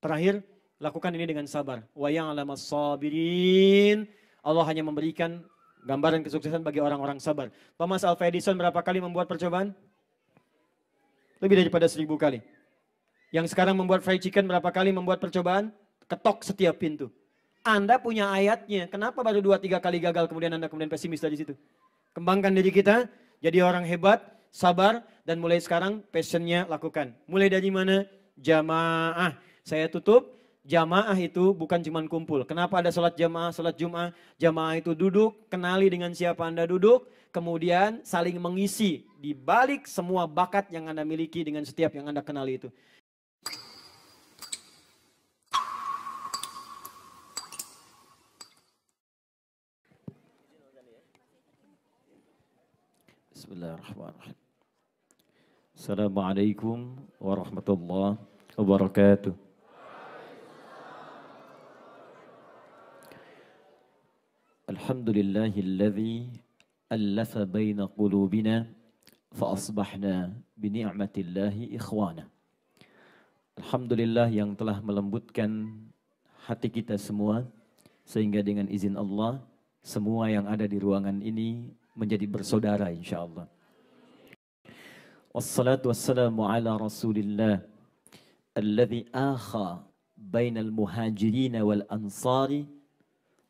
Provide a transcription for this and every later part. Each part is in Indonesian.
Terakhir, lakukan ini dengan sabar. Wa ya'lamas sabirin. Allah hanya memberikan gambaran kesuksesan bagi orang-orang sabar. Thomas Alva Edison berapa kali membuat percobaan? Lebih daripada 1000 kali. Yang sekarang membuat fried chicken berapa kali membuat percobaan? Ketok setiap pintu. Anda punya ayatnya. Kenapa baru 2-3 kali gagal kemudian Anda kemudian pesimis dari situ? Kembangkan diri kita, jadi orang hebat, sabar, dan mulai sekarang passionnya lakukan. Mulai dari mana? Jamaah. Saya tutup, jamaah itu bukan cuma kumpul. Kenapa ada sholat jamaah, sholat Jum'ah? Jamaah itu duduk, kenali dengan siapa Anda duduk, kemudian saling mengisi di balik semua bakat yang Anda miliki dengan setiap yang Anda kenali itu. Bismillahirrahmanirrahim. Assalamualaikum warahmatullahi wabarakatuh. Alhamdulillahilladzi allafa baina qulubina fa asbahna bi ni'matillahi ikhwana. Alhamdulillah yang telah melembutkan hati kita semua sehingga dengan izin Allah semua yang ada di ruangan ini menjadi bersaudara insyaallah. Wassalatu wassalamu ala Rasulillah alladzi akha bainal muhajirin wal ansari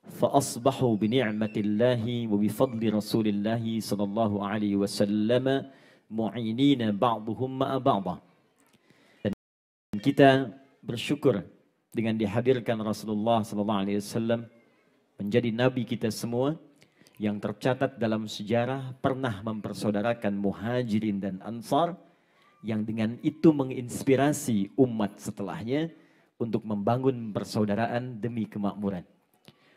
fa asbahu bi ni'matillahi wa bi fadli Rasulillah sallallahu alaihi wasallam mu'inina ba'dhum ma'a ba'd. Dan kita bersyukur dengan dihadirkan Rasulullah sallallahu alaihi wasallam menjadi nabi kita semua yang tercatat dalam sejarah pernah mempersaudarakan muhajirin dan ansar yang dengan itu menginspirasi umat setelahnya untuk membangun persaudaraan demi kemakmuran.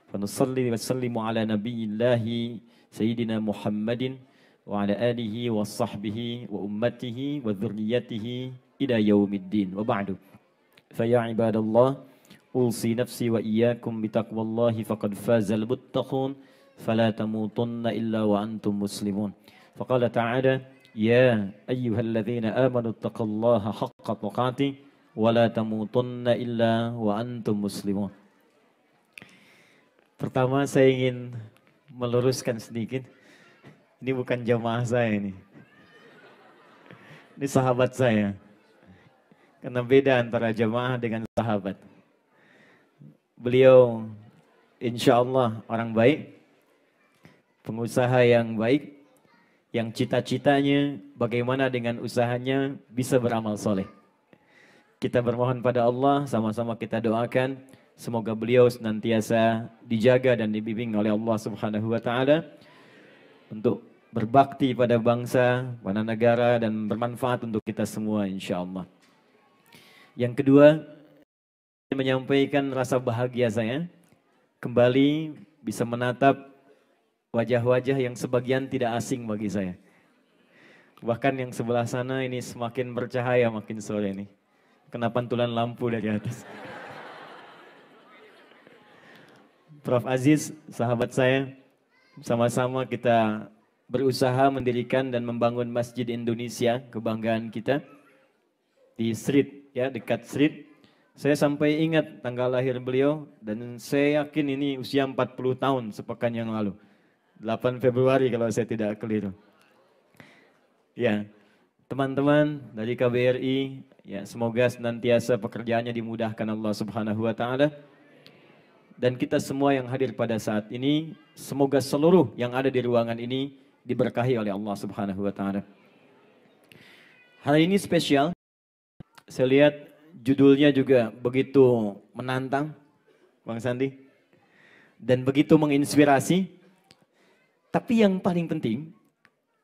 Fa nusalli wa sallimu ala nabiyyillahi sayyidina Muhammadin wa ala alihi wa sahbihi wa ummatihi wa dzurriyyatihi ila yaumiddin. Wa ba'du. Fa ya ibadallah, ulsi nafsi wa iyyakum bitaqwallahi faqad fazal muttaqun. فلا تموتن إلا وأنتم مسلمون فقال تعالى يا أيها الذين آمنوا اتقوا الله حق تقاته ولا تموتن إلا وأنتم مسلمون. Pertama saya ingin meluruskan sedikit, ini bukan jamaah saya ini sahabat saya, karena beda antara jamaah dengan sahabat. Beliau insya Allah orang baik, pengusaha yang baik, yang cita-citanya bagaimana dengan usahanya bisa beramal soleh. Kita bermohon pada Allah, sama-sama kita doakan, semoga beliau senantiasa dijaga dan dibimbing oleh Allah Subhanahu wa Ta'ala untuk berbakti pada bangsa, pada negara, dan bermanfaat untuk kita semua insya Allah. Yang kedua, menyampaikan rasa bahagia saya kembali bisa menatap wajah-wajah yang sebagian tidak asing bagi saya. Bahkan yang sebelah sana ini semakin bercahaya makin sore ini. Kena pantulan lampu dari atas. Prof. Aziz, sahabat saya, sama-sama kita berusaha mendirikan dan membangun Masjid Indonesia, kebanggaan kita, di street, ya, dekat street. Saya sampai ingat tanggal lahir beliau, dan saya yakin ini usia 40 tahun sepekan yang lalu. 8 Februari kalau saya tidak keliru. Ya, teman-teman dari KBRI, ya semoga senantiasa pekerjaannya dimudahkan Allah Subhanahu wa Ta'ala. Dan kita semua yang hadir pada saat ini, semoga seluruh yang ada di ruangan ini diberkahi oleh Allah Subhanahu wa Ta'ala. Hari ini spesial. Saya lihat judulnya juga begitu menantang, Bang Sandi, dan begitu menginspirasi. Tapi yang paling penting,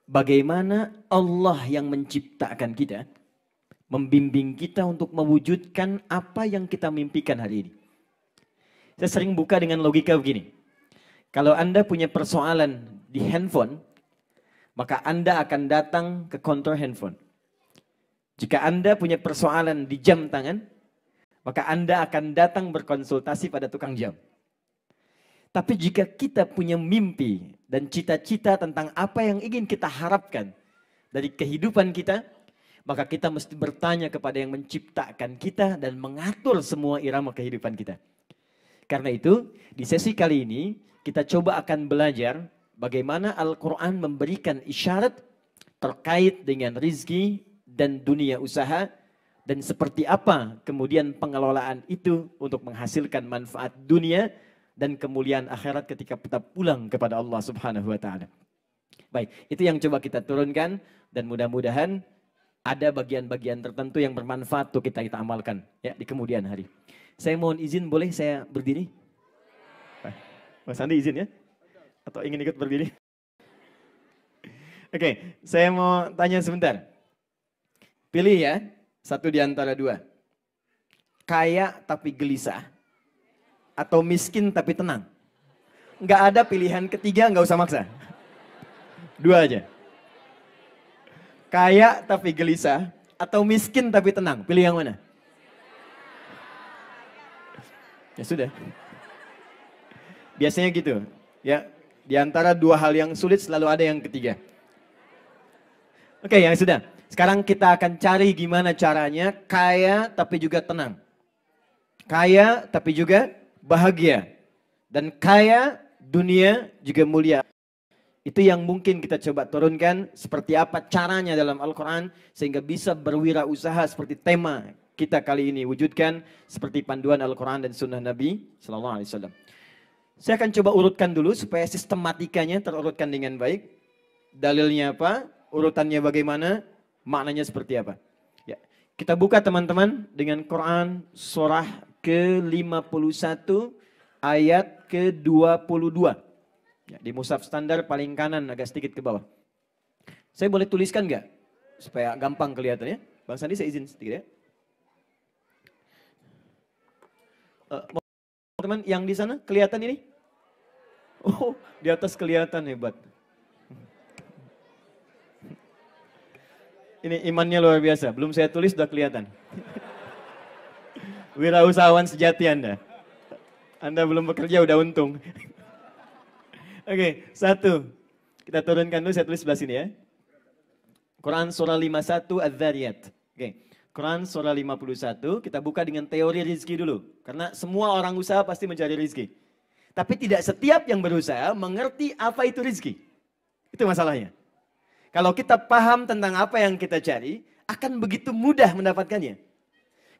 bagaimana Allah yang menciptakan kita, membimbing kita untuk mewujudkan apa yang kita mimpikan hari ini. Saya sering buka dengan logika begini. Kalau Anda punya persoalan di handphone, maka Anda akan datang ke konter handphone. Jika Anda punya persoalan di jam tangan, maka Anda akan datang berkonsultasi pada tukang jam. Tapi jika kita punya mimpi dan cita-cita tentang apa yang ingin kita harapkan dari kehidupan kita, Maka kita mesti bertanya kepada yang menciptakan kita dan mengatur semua irama kehidupan kita. Karena itu, di sesi kali ini kita coba akan belajar bagaimana Al-Quran memberikan isyarat terkait dengan rizki dan dunia usaha, dan seperti apa kemudian pengelolaan itu untuk menghasilkan manfaat dunia dan kemuliaan akhirat ketika kita pulang kepada Allah Subhanahu wa taala. Baik, itu yang coba kita turunkan dan mudah-mudahan ada bagian-bagian tertentu yang bermanfaat untuk kita amalkan ya di kemudian hari. Saya mohon izin, boleh saya berdiri? Mas Andi izin ya? Atau ingin ikut berdiri? Oke, saya mau tanya sebentar. Pilih ya, satu di antara dua. Kaya tapi gelisah, atau miskin tapi tenang. Nggak ada pilihan ketiga, nggak usah maksa. Dua aja. Kaya tapi gelisah, atau miskin tapi tenang. Pilih yang mana? Ya sudah. Biasanya gitu. Ya, di antara dua hal yang sulit selalu ada yang ketiga. Oke, yang sudah. Sekarang kita akan cari gimana caranya kaya tapi juga tenang. Kaya tapi juga bahagia. Dan kaya dunia juga mulia. Itu yang mungkin kita coba turunkan seperti apa caranya dalam Al-Quran sehingga bisa berwirausaha seperti tema kita kali ini wujudkan seperti panduan Al-Quran dan Sunnah Nabi Sallallahu Alaihi Wasallam. Saya akan coba urutkan dulu supaya sistematikanya terurutkan dengan baik. Dalilnya apa? Urutannya bagaimana? Maknanya seperti apa? Ya. Kita buka teman-teman dengan Quran surah ke-51 ayat ke-22. Ya, di mushaf standar paling kanan agak sedikit ke bawah. Saya boleh tuliskan nggak? Supaya gampang kelihatannya. Bang Sandi saya izin sedikit ya. Teman yang di sana kelihatan ini? Oh, di atas kelihatan hebat. Ini imannya luar biasa. Belum saya tulis sudah kelihatan. Wirausahawan sejati Anda. Anda belum bekerja udah untung. Oke, satu. Kita turunkan dulu, saya tulis sebelah sini ya. Quran surah 51 Az-Zariyat. Oke. Quran surah 51, kita buka dengan teori rizki dulu. Karena semua orang usaha pasti mencari rizki. Tapi tidak setiap yang berusaha mengerti apa itu rizki. Itu masalahnya. Kalau kita paham tentang apa yang kita cari, akan begitu mudah mendapatkannya.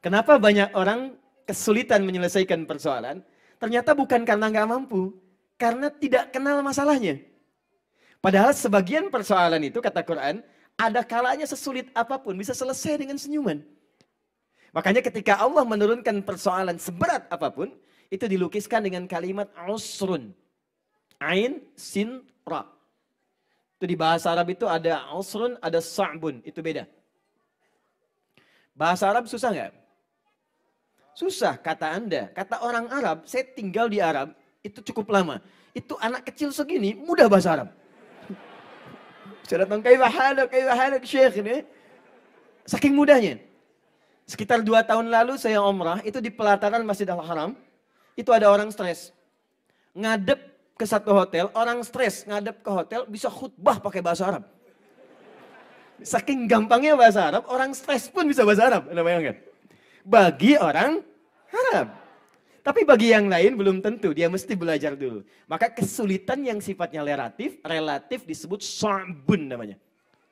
Kenapa banyak orang kesulitan menyelesaikan persoalan? Ternyata bukan karena nggak mampu, karena tidak kenal masalahnya. Padahal sebagian persoalan itu, kata Quran, ada kalanya sesulit apapun bisa selesai dengan senyuman. Makanya ketika Allah menurunkan persoalan seberat apapun, itu dilukiskan dengan kalimat usrun. Ain, sin, ra. Itu di bahasa Arab itu ada usrun, ada sa'bun. Itu beda. Bahasa Arab susah nggak? Susah, kata Anda. Kata orang Arab, saya tinggal di Arab, itu cukup lama. Itu anak kecil segini, mudah bahasa Arab. Saya datang, kaifa halak syekh ini. Saking mudahnya. Sekitar 2 tahun lalu saya umrah, itu di pelataran Masjidil Haram. Itu ada orang stres. Ngadep ke satu hotel, orang stres ngadep ke hotel bisa khutbah pakai bahasa Arab. Saking gampangnya bahasa Arab, orang stres pun bisa bahasa Arab. Anda bayangkan? Bagi orang Arab. Tapi bagi yang lain belum tentu, dia mesti belajar dulu. Maka kesulitan yang sifatnya relatif disebut sa'bun namanya.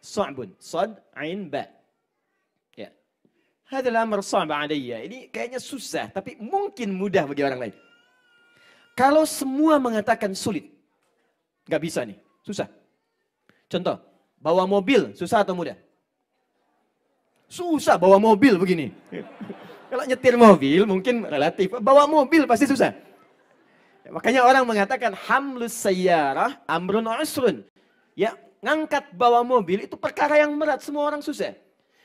Sa'bun, sad, ain, ba. Ya. Hadzal amr sa'b 'alayya. Ini kayaknya susah, tapi mungkin mudah bagi orang lain. Kalau semua mengatakan sulit, nggak bisa nih, susah. Contoh, bawa mobil susah atau mudah? Susah bawa mobil begini. Kalau nyetir mobil mungkin relatif, bawa mobil pasti susah. Makanya orang mengatakan hamlus sayyarah amrun usrun. Ya, ngangkat bawa mobil itu perkara yang berat, semua orang susah.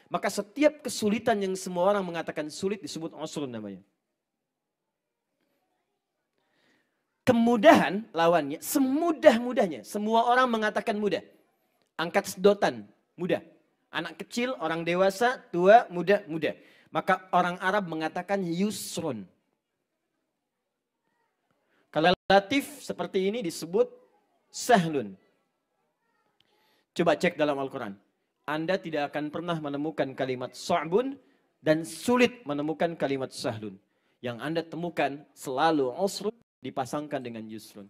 Maka setiap kesulitan yang semua orang mengatakan sulit disebut usrun namanya. Kemudahan lawannya, semudah-mudahnya. Semua orang mengatakan mudah. Angkat sedotan, mudah. Anak kecil, orang dewasa, tua, muda, mudah. Maka orang Arab mengatakan yusrun. Kalau relatif seperti ini disebut sahlun. Coba cek dalam Al-Quran. Anda tidak akan pernah menemukan kalimat sa'bun dan sulit menemukan kalimat sahlun. Yang Anda temukan selalu usrun dipasangkan dengan yusrun.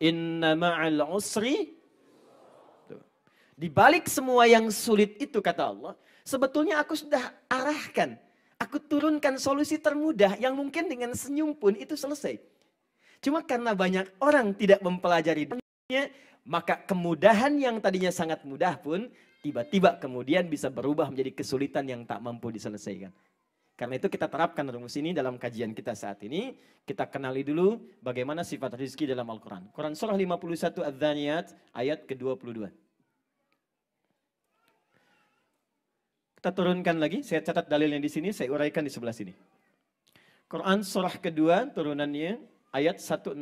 Inna ma'al usri. Di balik semua yang sulit itu kata Allah, sebetulnya aku sudah arahkan. Aku turunkan solusi termudah yang mungkin dengan senyum pun itu selesai. Cuma karena banyak orang tidak mempelajari dunia, maka kemudahan yang tadinya sangat mudah pun tiba-tiba kemudian bisa berubah menjadi kesulitan yang tak mampu diselesaikan. Karena itu kita terapkan rumus ini dalam kajian kita saat ini. Kita kenali dulu bagaimana sifat rizki dalam Al-Quran. Quran surah 51 Adz-Dzaniyat ayat ke-22. Kita turunkan lagi, saya catat dalilnya di sini, saya uraikan di sebelah sini. Quran surah kedua turunannya ayat 168.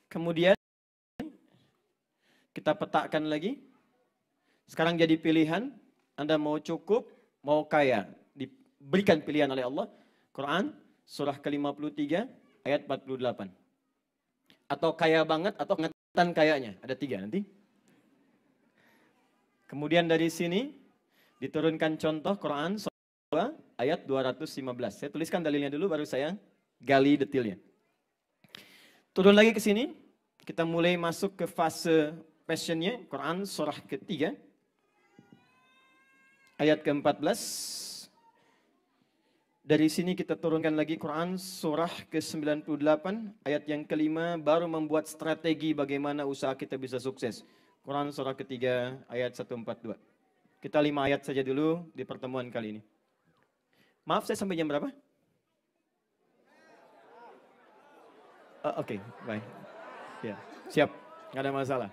Kemudian kita petakan lagi. Sekarang jadi pilihan, Anda mau cukup, mau kaya. Diberikan pilihan oleh Allah. Quran surah ke-53 ayat 48. Atau kaya banget atau ngetan kayanya. Ada 3 nanti. Kemudian dari sini diturunkan contoh Quran surah 2 ayat 215. Saya tuliskan dalilnya dulu baru saya gali detailnya. Turun lagi ke sini, kita mulai masuk ke fase passionnya. Quran surah ketiga ayat ke-14. Dari sini kita turunkan lagi Quran surah ke-98 ayat yang kelima, baru membuat strategi bagaimana usaha kita bisa sukses. Quran surah ketiga ayat 142. Kita 5 ayat saja dulu di pertemuan kali ini. Maaf, saya sampai jam berapa? Oke, baik. Ya, siap, nggak ada masalah.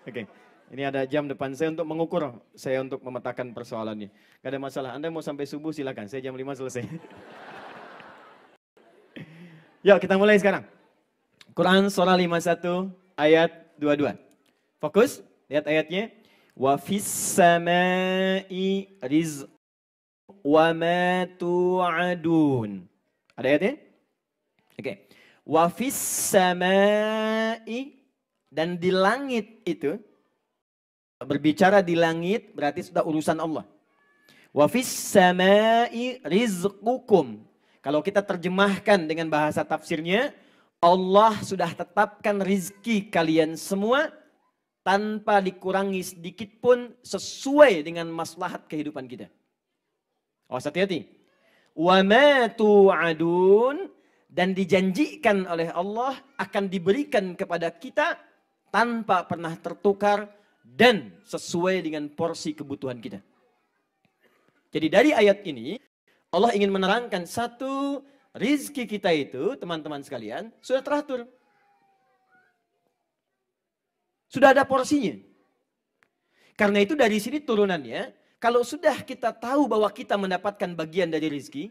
Oke, ini ada jam depan saya untuk mengukur, saya untuk memetakan persoalannya. Nggak ada masalah, Anda mau sampai subuh silakan, saya jam 5 selesai. Yuk kita mulai sekarang. Quran surah 51 ayat 22. Fokus. Lihat ayatnya. Wa fis samai rizq wa ma tu'adun. Ada ayatnya? Oke. Wa fis samai, dan di langit itu, berbicara di langit berarti sudah urusan Allah. Wa fis samai rizqukum. Kalau kita terjemahkan dengan bahasa tafsirnya, Allah sudah tetapkan rizki kalian semua tanpa dikurangi sedikit pun sesuai dengan maslahat kehidupan kita. Awas hati-hati. Wa ma tu'adun, dan dijanjikan oleh Allah akan diberikan kepada kita tanpa pernah tertukar dan sesuai dengan porsi kebutuhan kita. Jadi dari ayat ini Allah ingin menerangkan satu, rizki kita itu teman-teman sekalian sudah teratur. Sudah ada porsinya. Karena itu dari sini turunannya, kalau sudah kita tahu bahwa kita mendapatkan bagian dari rizki,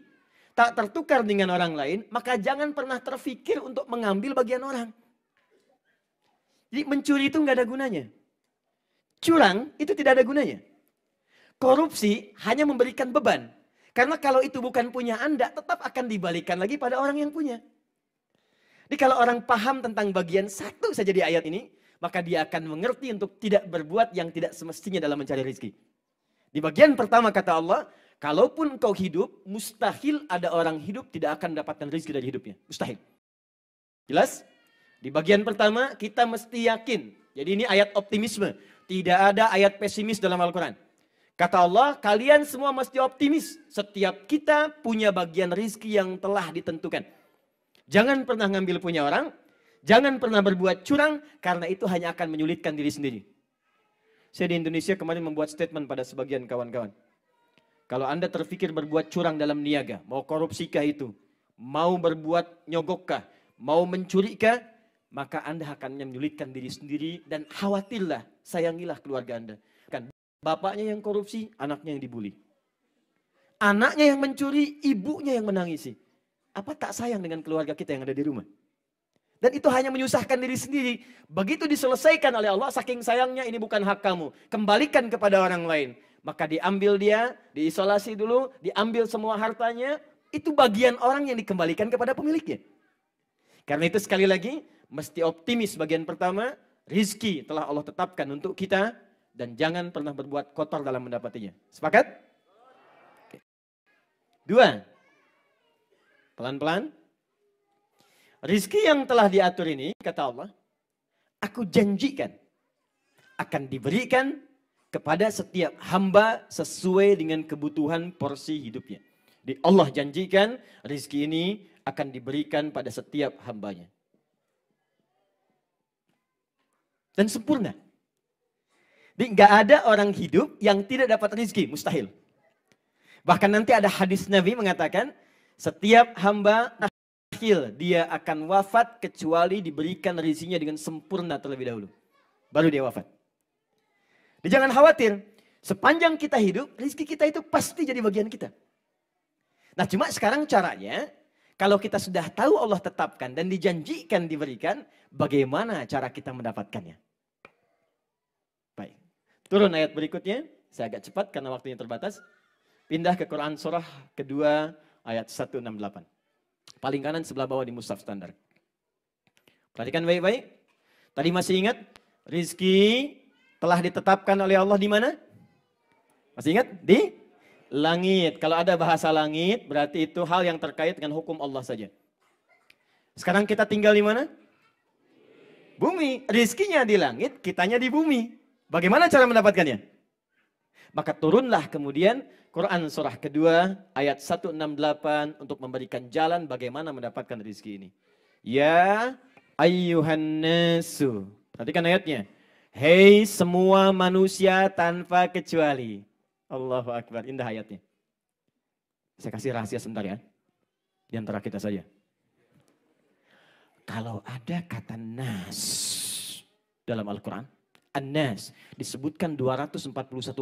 tak tertukar dengan orang lain, maka jangan pernah terfikir untuk mengambil bagian orang. Jadi mencuri itu nggak ada gunanya. Curang itu tidak ada gunanya. Korupsi hanya memberikan beban. Karena kalau itu bukan punya Anda, tetap akan dibalikan lagi pada orang yang punya. Jadi kalau orang paham tentang bagian satu saja di ayat ini, maka dia akan mengerti untuk tidak berbuat yang tidak semestinya dalam mencari rezeki. Di bagian pertama kata Allah, kalaupun kau hidup, mustahil ada orang hidup tidak akan mendapatkan rezeki dari hidupnya. Mustahil. Jelas? Di bagian pertama kita mesti yakin. Jadi ini ayat optimisme. Tidak ada ayat pesimis dalam Al-Quran. Kata Allah, kalian semua mesti optimis. Setiap kita punya bagian rezeki yang telah ditentukan. Jangan pernah ngambil punya orang. Jangan pernah berbuat curang, karena itu hanya akan menyulitkan diri sendiri. Saya di Indonesia kemarin membuat statement pada sebagian kawan-kawan. Kalau Anda terfikir berbuat curang dalam niaga, mau korupsikah itu, mau berbuat nyogokkah, mau mencurikah, maka Anda akan menyulitkan diri sendiri dan khawatirlah, sayangilah keluarga Anda. Kan bapaknya yang korupsi, anaknya yang dibully. Anaknya yang mencuri, ibunya yang menangisi. Apa tak sayang dengan keluarga kita yang ada di rumah? Dan itu hanya menyusahkan diri sendiri. Begitu diselesaikan oleh Allah, saking sayangnya ini bukan hak kamu. Kembalikan kepada orang lain. Maka diambil dia, diisolasi dulu, diambil semua hartanya. Itu bagian orang yang dikembalikan kepada pemiliknya. Karena itu sekali lagi, mesti optimis bagian pertama. Rizki telah Allah tetapkan untuk kita. dan jangan pernah berbuat kotor dalam mendapatinya. Sepakat? Oke. 2. Pelan-pelan. Rizki yang telah diatur ini, kata Allah, aku janjikan akan diberikan kepada setiap hamba sesuai dengan kebutuhan porsi hidupnya. Di Allah janjikan rizki ini akan diberikan pada setiap hambanya. Dan sempurna. Jadi nggak ada orang hidup yang tidak dapat rizki, mustahil. Bahkan nanti ada hadis Nabi mengatakan, setiap hamba mustahil dia akan wafat kecuali diberikan rizkinya dengan sempurna terlebih dahulu. Baru dia wafat. Jadi jangan khawatir, sepanjang kita hidup, rizki kita itu pasti jadi bagian kita. Nah cuma sekarang caranya, kalau kita sudah tahu Allah tetapkan dan dijanjikan diberikan, bagaimana cara kita mendapatkannya? Baik, turun ayat berikutnya, saya agak cepat karena waktunya terbatas. Pindah ke Quran surah kedua ayat 168. Paling kanan sebelah bawah di mushaf standar. Perhatikan baik-baik. Tadi masih ingat, rizki telah ditetapkan oleh Allah di mana? Masih ingat? Di langit. Kalau ada bahasa langit, berarti itu hal yang terkait dengan hukum Allah saja. Sekarang kita tinggal di mana? Bumi. Rizkinya di langit, kitanya di bumi. Bagaimana cara mendapatkannya? Maka turunlah kemudian Quran surah kedua ayat 168 untuk memberikan jalan bagaimana mendapatkan rizki ini. Ya ayyuhan nasu. Perhatikan ayatnya. Hei semua manusia tanpa kecuali. Allahu Akbar, indah ayatnya. Saya kasih rahasia sebentar ya. Di antara kita saja. Kalau ada kata nas dalam Al-Quran. An-nas disebutkan 241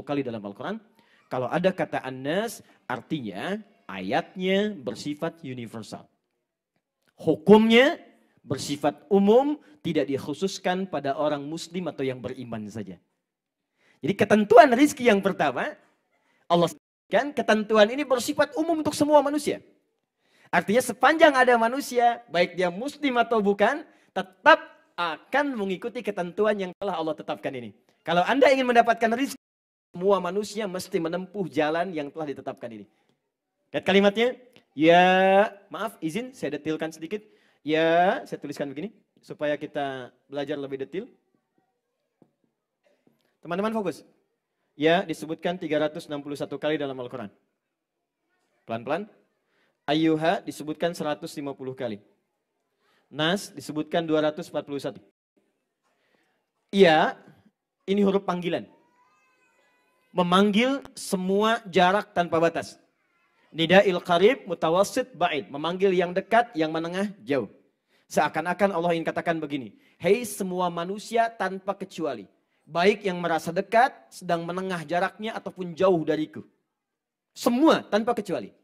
kali dalam Al-Quran. Kalau ada kata an-nas artinya ayatnya bersifat universal. Hukumnya bersifat umum, tidak dikhususkan pada orang muslim atau yang beriman saja. Jadi ketentuan rizki yang pertama, Allah sebutkan ketentuan ini bersifat umum untuk semua manusia. Artinya sepanjang ada manusia, baik dia muslim atau bukan, tetap akan mengikuti ketentuan yang telah Allah tetapkan ini. Kalau Anda ingin mendapatkan rizki, semua manusia mesti menempuh jalan yang telah ditetapkan ini. Lihat kalimatnya. Ya, maaf, izin saya detilkan sedikit. Ya, saya tuliskan begini supaya kita belajar lebih detil. Teman-teman fokus. Ya, disebutkan 361 kali dalam Al-Quran. Pelan-pelan. Ayyuha disebutkan 150 kali. Nas disebutkan 241. Ya, ini huruf panggilan. Memanggil semua jarak tanpa batas. Nida'il qarib, mutawassit, ba'id. Memanggil yang dekat, yang menengah, jauh. Seakan-akan Allah ingin katakan begini. Hei semua manusia tanpa kecuali. Baik yang merasa dekat, sedang menengah jaraknya, ataupun jauh dariku. Semua tanpa kecuali.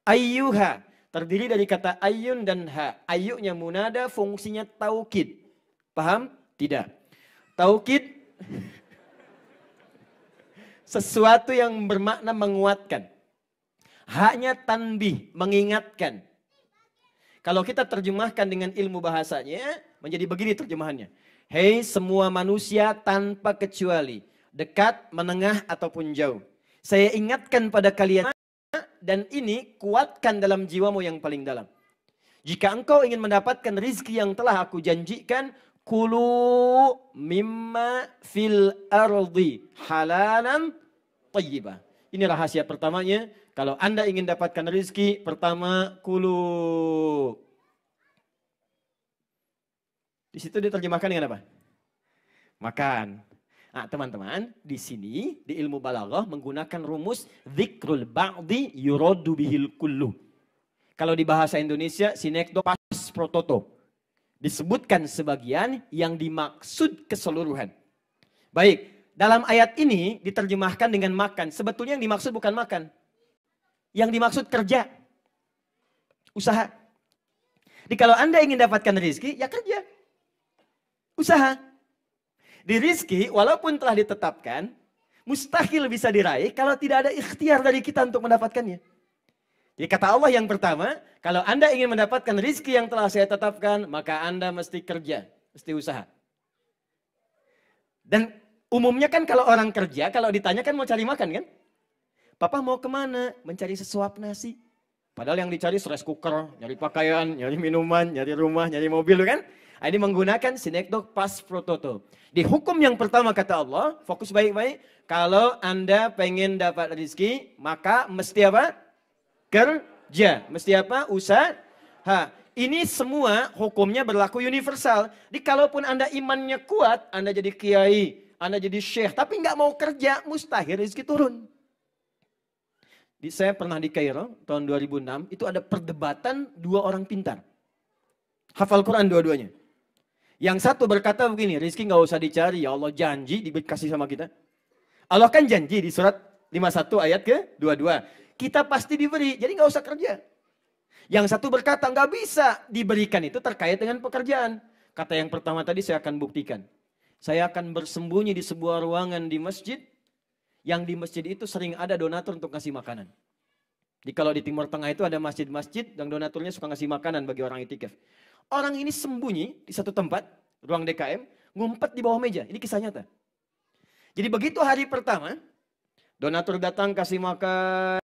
Ayyuha, terdiri dari kata ayyun dan ha. Ayyunya munada, fungsinya taukid. Paham? Tidak. Taukid, sesuatu yang bermakna menguatkan. Haknya tanbih, mengingatkan. Kalau kita terjemahkan dengan ilmu bahasanya, menjadi begini terjemahannya. Hei semua manusia tanpa kecuali, dekat, menengah, ataupun jauh. Saya ingatkan pada kalian, dan ini kuatkan dalam jiwamu yang paling dalam. Jika engkau ingin mendapatkan rizki yang telah aku janjikan, kulu mimma fil ardi halalan tayyibah. Ini rahasia pertamanya. Kalau Anda ingin dapatkan rizki, pertama kulu. Di situ diterjemahkan dengan apa? Makan. Nah, teman-teman, di sini di ilmu balaghah menggunakan rumus dzikrul ba'di yuradu bihil kullu. Kalau di bahasa Indonesia sinekdo pas prototo. Disebutkan sebagian yang dimaksud keseluruhan. Baik, dalam ayat ini diterjemahkan dengan makan. Sebetulnya yang dimaksud bukan makan. Yang dimaksud kerja. Usaha. Jadi kalau Anda ingin dapatkan rezeki, ya kerja. Usaha. Di rizki, walaupun telah ditetapkan, mustahil bisa diraih kalau tidak ada ikhtiar dari kita untuk mendapatkannya. Jadi kata Allah yang pertama, kalau Anda ingin mendapatkan rizki yang telah saya tetapkan, maka Anda mesti kerja, mesti usaha. Dan Umumnya kan kalau orang kerja, kalau ditanya kan mau cari makan kan? Papa mau kemana? Mencari sesuap nasi. Padahal yang dicari rice cooker, nyari pakaian, nyari minuman, nyari rumah, nyari mobil kan? Nah, ini menggunakan sinekdok pas prototo. Di hukum yang pertama kata Allah, fokus baik-baik. Kalau Anda pengen dapat rezeki, maka mesti apa? Kerja. Mesti apa? Usaha. Ini semua hukumnya berlaku universal. Jadi kalaupun Anda imannya kuat, Anda jadi kiai, Anda jadi syekh, tapi nggak mau kerja, mustahil rezeki turun. Saya pernah di Kairo tahun 2006, itu ada perdebatan dua orang pintar. Hafal Quran dua-duanya. Yang satu berkata begini, rezeki nggak usah dicari, ya Allah janji dikasih sama kita. Allah kan janji di surat 51 ayat ke-22. Kita pasti diberi, jadi nggak usah kerja. Yang satu berkata nggak bisa diberikan itu terkait dengan pekerjaan. Kata yang pertama tadi saya akan buktikan. Saya akan bersembunyi di sebuah ruangan di masjid. Yang di masjid itu sering ada donatur untuk ngasih makanan. Jadi kalau di Timur Tengah itu ada masjid-masjid yang donaturnya suka ngasih makanan bagi orang itikaf. Orang ini sembunyi di satu tempat, ruang DKM, ngumpet di bawah meja. Ini kisah nyata. Jadi begitu hari pertama, donatur datang kasih makan,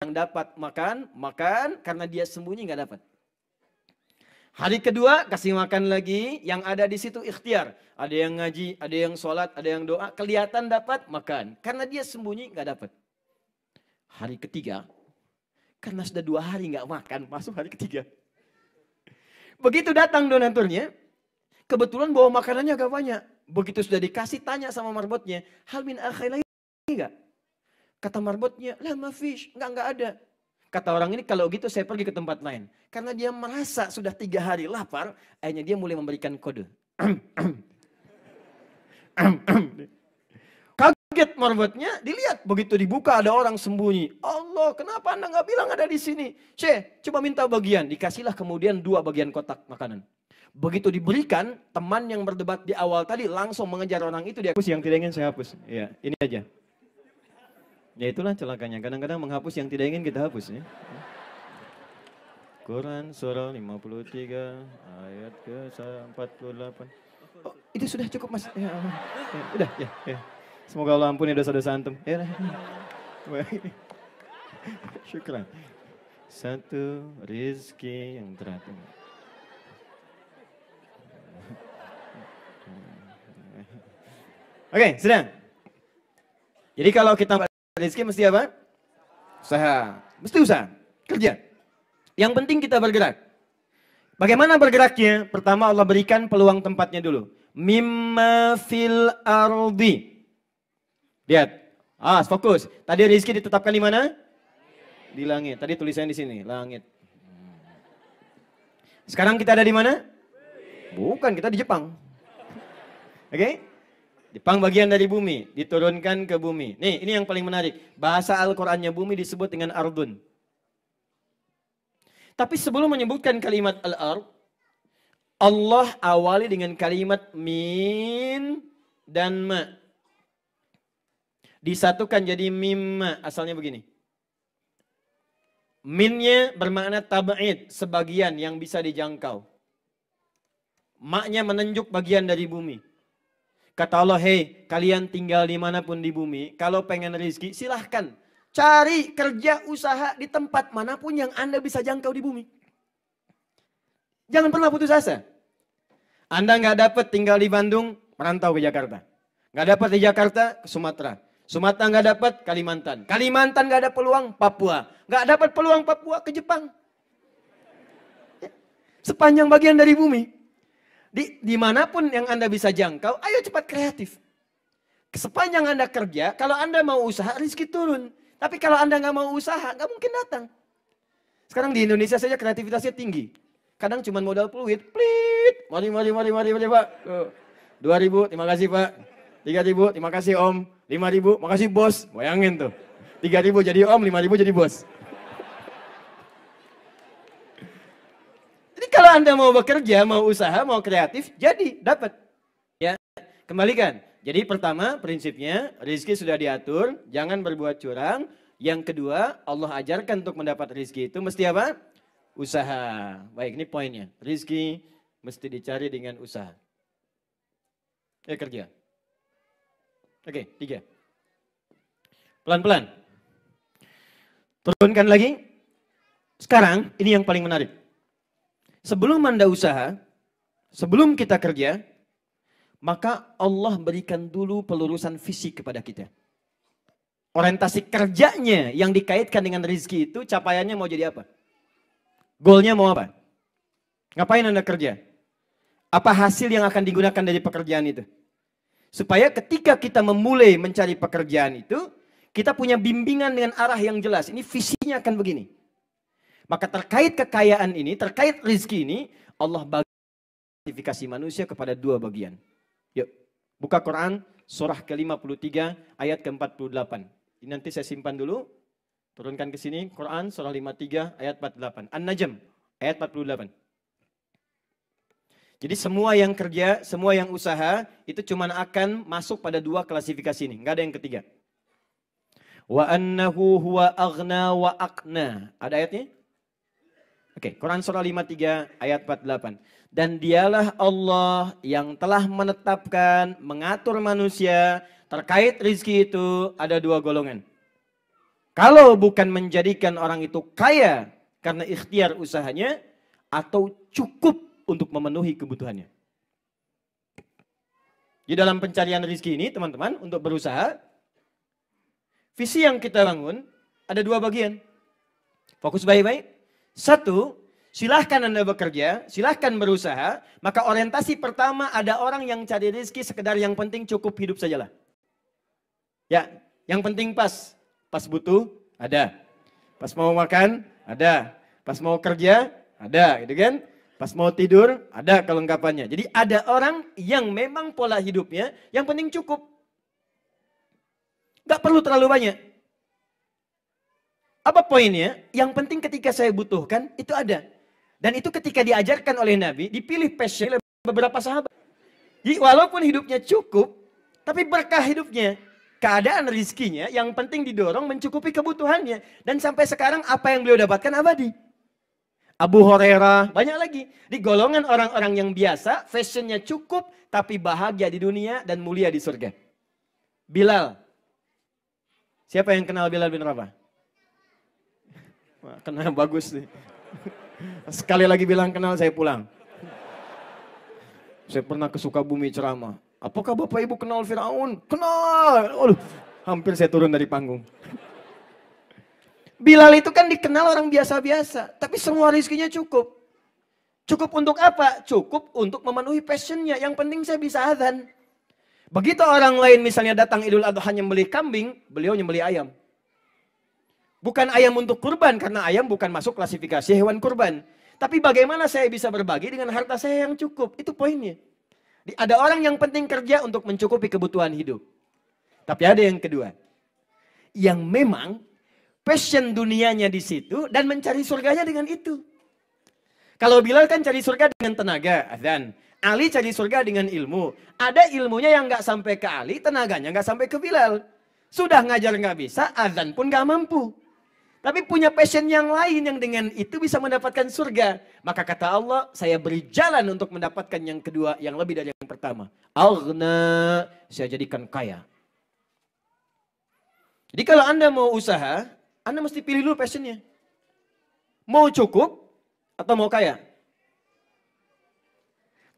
yang dapat makan, karena dia sembunyi nggak dapat. Hari kedua kasih makan lagi, yang ada di situ ikhtiar. Ada yang ngaji, ada yang sholat, ada yang doa. Kelihatan dapat makan. Karena dia sembunyi nggak dapat. Hari ketiga, karena sudah 2 hari nggak makan, masuk hari ketiga. Begitu datang donaturnya, kebetulan bawa makanannya agak banyak. Begitu sudah dikasih, tanya sama marbotnya, hal min akhir lagi nggak? Kata marbotnya, lah mafish, nggak ada. Kata orang ini, kalau gitu saya pergi ke tempat lain. Karena dia merasa sudah 3 hari lapar, akhirnya dia mulai memberikan kode. Kaget marbotnya, dilihat begitu dibuka ada orang sembunyi. Allah, kenapa Anda nggak bilang ada di sini? Syekh, coba minta bagian. Dikasihlah kemudian 2 bagian kotak makanan. Begitu diberikan, teman yang berdebat di awal tadi langsung mengejar orang itu. Dia hapus yang tidak ingin saya hapus. Ya, ini aja. Ya itulah celakanya. Kadang-kadang menghapus yang tidak ingin kita hapus ya. Quran surah 53 ayat ke-48. Oh, itu sudah cukup Mas. Ya, udah ya. Semoga Allah ampuni dosa-dosa antum. Ya. Syukran. 1 rizki yang teratur. Oke, sudah. Jadi kalau kita rezeki mesti apa? Usaha. Mesti usaha. Kerja. Yang penting kita bergerak. Bagaimana bergeraknya? Pertama Allah berikan peluang tempatnya dulu. Mimma fil ardi. Lihat. Fokus. Tadi rezeki ditetapkan di mana? Di langit. Tadi tulisannya di sini. Langit. Sekarang kita ada di mana? Bukan, kita di Jepang. Oke? Jepang bagian dari bumi, diturunkan ke bumi. Nih, ini yang paling menarik. Bahasa Al-Qur'annya bumi disebut dengan ardun. Tapi sebelum menyebutkan kalimat al-ard, Allah awali dengan kalimat min dan ma. Disatukan jadi mimma, asalnya begini. Minnya bermakna tab'id, sebagian yang bisa dijangkau. Maknya menunjuk bagian dari bumi. Kata Allah, hei kalian tinggal dimanapun di bumi, kalau pengen rezeki silahkan. Cari kerja usaha di tempat manapun yang Anda bisa jangkau di bumi. Jangan pernah putus asa. Anda nggak dapat tinggal di Bandung, merantau ke Jakarta. Nggak dapat di Jakarta, ke Sumatera. Sumatera nggak dapat, Kalimantan. Kalimantan nggak ada peluang, Papua. Nggak dapat peluang Papua, ke Jepang. Sepanjang bagian dari bumi. Dimanapun yang Anda bisa jangkau, ayo cepat kreatif. Sepanjang Anda kerja, kalau Anda mau usaha, rezeki turun. Tapi kalau Anda nggak mau usaha, nggak mungkin datang. Sekarang di Indonesia saja kreativitasnya tinggi. Kadang cuma modal peluit, plit. Mari Pak. 2.000, terima kasih Pak. 3.000, terima kasih Om. 5.000, makasih Bos. Bayangin tuh. 3.000 jadi Om, 5.000 jadi Bos. Jadi kalau Anda mau bekerja, mau usaha, mau kreatif, jadi dapat. Ya, kembalikan. Jadi pertama prinsipnya rezeki sudah diatur, jangan berbuat curang. Yang kedua, Allah ajarkan untuk mendapat rezeki itu mesti apa? Usaha. Baik, ini poinnya. Rezeki mesti dicari dengan usaha. Kerja. Oke, 3. Pelan-pelan. Turunkan lagi. Sekarang, ini yang paling menarik. Sebelum Anda usaha, sebelum kita kerja, maka Allah berikan dulu pelurusan fisik kepada kita. Orientasi kerjanya yang dikaitkan dengan rezeki itu, capaiannya mau jadi apa? Goalnya mau apa? Ngapain Anda kerja? Apa hasil yang akan digunakan dari pekerjaan itu? Supaya ketika kita memulai mencari pekerjaan itu, kita punya bimbingan dengan arah yang jelas. Ini visinya akan begini. Maka terkait kekayaan ini, terkait rezeki ini, Allah bagi klasifikasi manusia kepada 2 bagian. Yuk, buka Quran surah ke-53 ayat ke-48. Ini nanti saya simpan dulu. Turunkan ke sini Quran surah 53 ayat 48. An-Najm ayat 48. Jadi semua yang kerja, semua yang usaha itu cuma akan masuk pada 2 klasifikasi ini. Enggak ada yang ketiga. Wa annahu huwa aghna wa aqna. Ada ayatnya? Oke, Quran surah 53 ayat 48. Dan dialah Allah yang telah menetapkan, mengatur manusia terkait rezeki itu ada 2 golongan. Kalau bukan menjadikan orang itu kaya karena ikhtiar usahanya atau cukup untuk memenuhi kebutuhannya. Di dalam pencarian rezeki ini teman-teman untuk berusaha, visi yang kita bangun ada 2 bagian. Fokus baik-baik. 1, silahkan Anda bekerja, silahkan berusaha, maka orientasi pertama ada orang yang cari rezeki sekedar yang penting cukup hidup sajalah. Ya, yang penting pas butuh ada, pas mau makan ada, pas mau kerja ada, gitu kan? Pas mau tidur ada kelengkapannya. Jadi ada orang yang memang pola hidupnya yang penting cukup. Gak perlu terlalu banyak. Apa poinnya? Yang penting ketika saya butuhkan, itu ada. Dan itu ketika diajarkan oleh Nabi, dipilih passion oleh beberapa sahabat. Jadi walaupun hidupnya cukup, tapi berkah hidupnya. Keadaan rizkinya yang penting didorong mencukupi kebutuhannya. Dan sampai sekarang apa yang beliau dapatkan abadi. Abu Hurairah, banyak lagi. Di golongan orang-orang yang biasa, fashionnya cukup, tapi bahagia di dunia dan mulia di surga. Bilal. Siapa yang kenal Bilal bin Rabah? Wah, kenal bagus nih. Sekali lagi bilang kenal saya pulang. Saya pernah ke Sukabumi ceramah. Apakah Bapak Ibu kenal Firaun? Kenal. Waduh, hampir saya turun dari panggung. Bilal itu kan dikenal orang biasa-biasa, tapi semua rezekinya cukup. Cukup untuk apa? Cukup untuk memenuhi passionnya. Yang penting saya bisa azan. Begitu orang lain misalnya datang Idul Adha nyembelih kambing, beliau nyembelih ayam. Bukan ayam untuk kurban, karena ayam bukan masuk klasifikasi hewan kurban. Tapi bagaimana saya bisa berbagi dengan harta saya yang cukup? Itu poinnya. Ada orang yang penting kerja untuk mencukupi kebutuhan hidup. Tapi ada yang kedua. Yang memang passion dunianya di situ dan mencari surganya dengan itu. Kalau Bilal kan cari surga dengan tenaga, azan. Ali cari surga dengan ilmu. Ada ilmunya yang nggak sampai ke Ali, tenaganya nggak sampai ke Bilal. Sudah ngajar nggak bisa, azan pun nggak mampu. Tapi punya passion yang lain yang dengan itu bisa mendapatkan surga. Maka kata Allah, saya beri jalan untuk mendapatkan yang kedua, yang lebih dari yang pertama. Aghna, saya jadikan kaya. Jadi kalau Anda mau usaha, Anda mesti pilih dulu passionnya. Mau cukup atau mau kaya?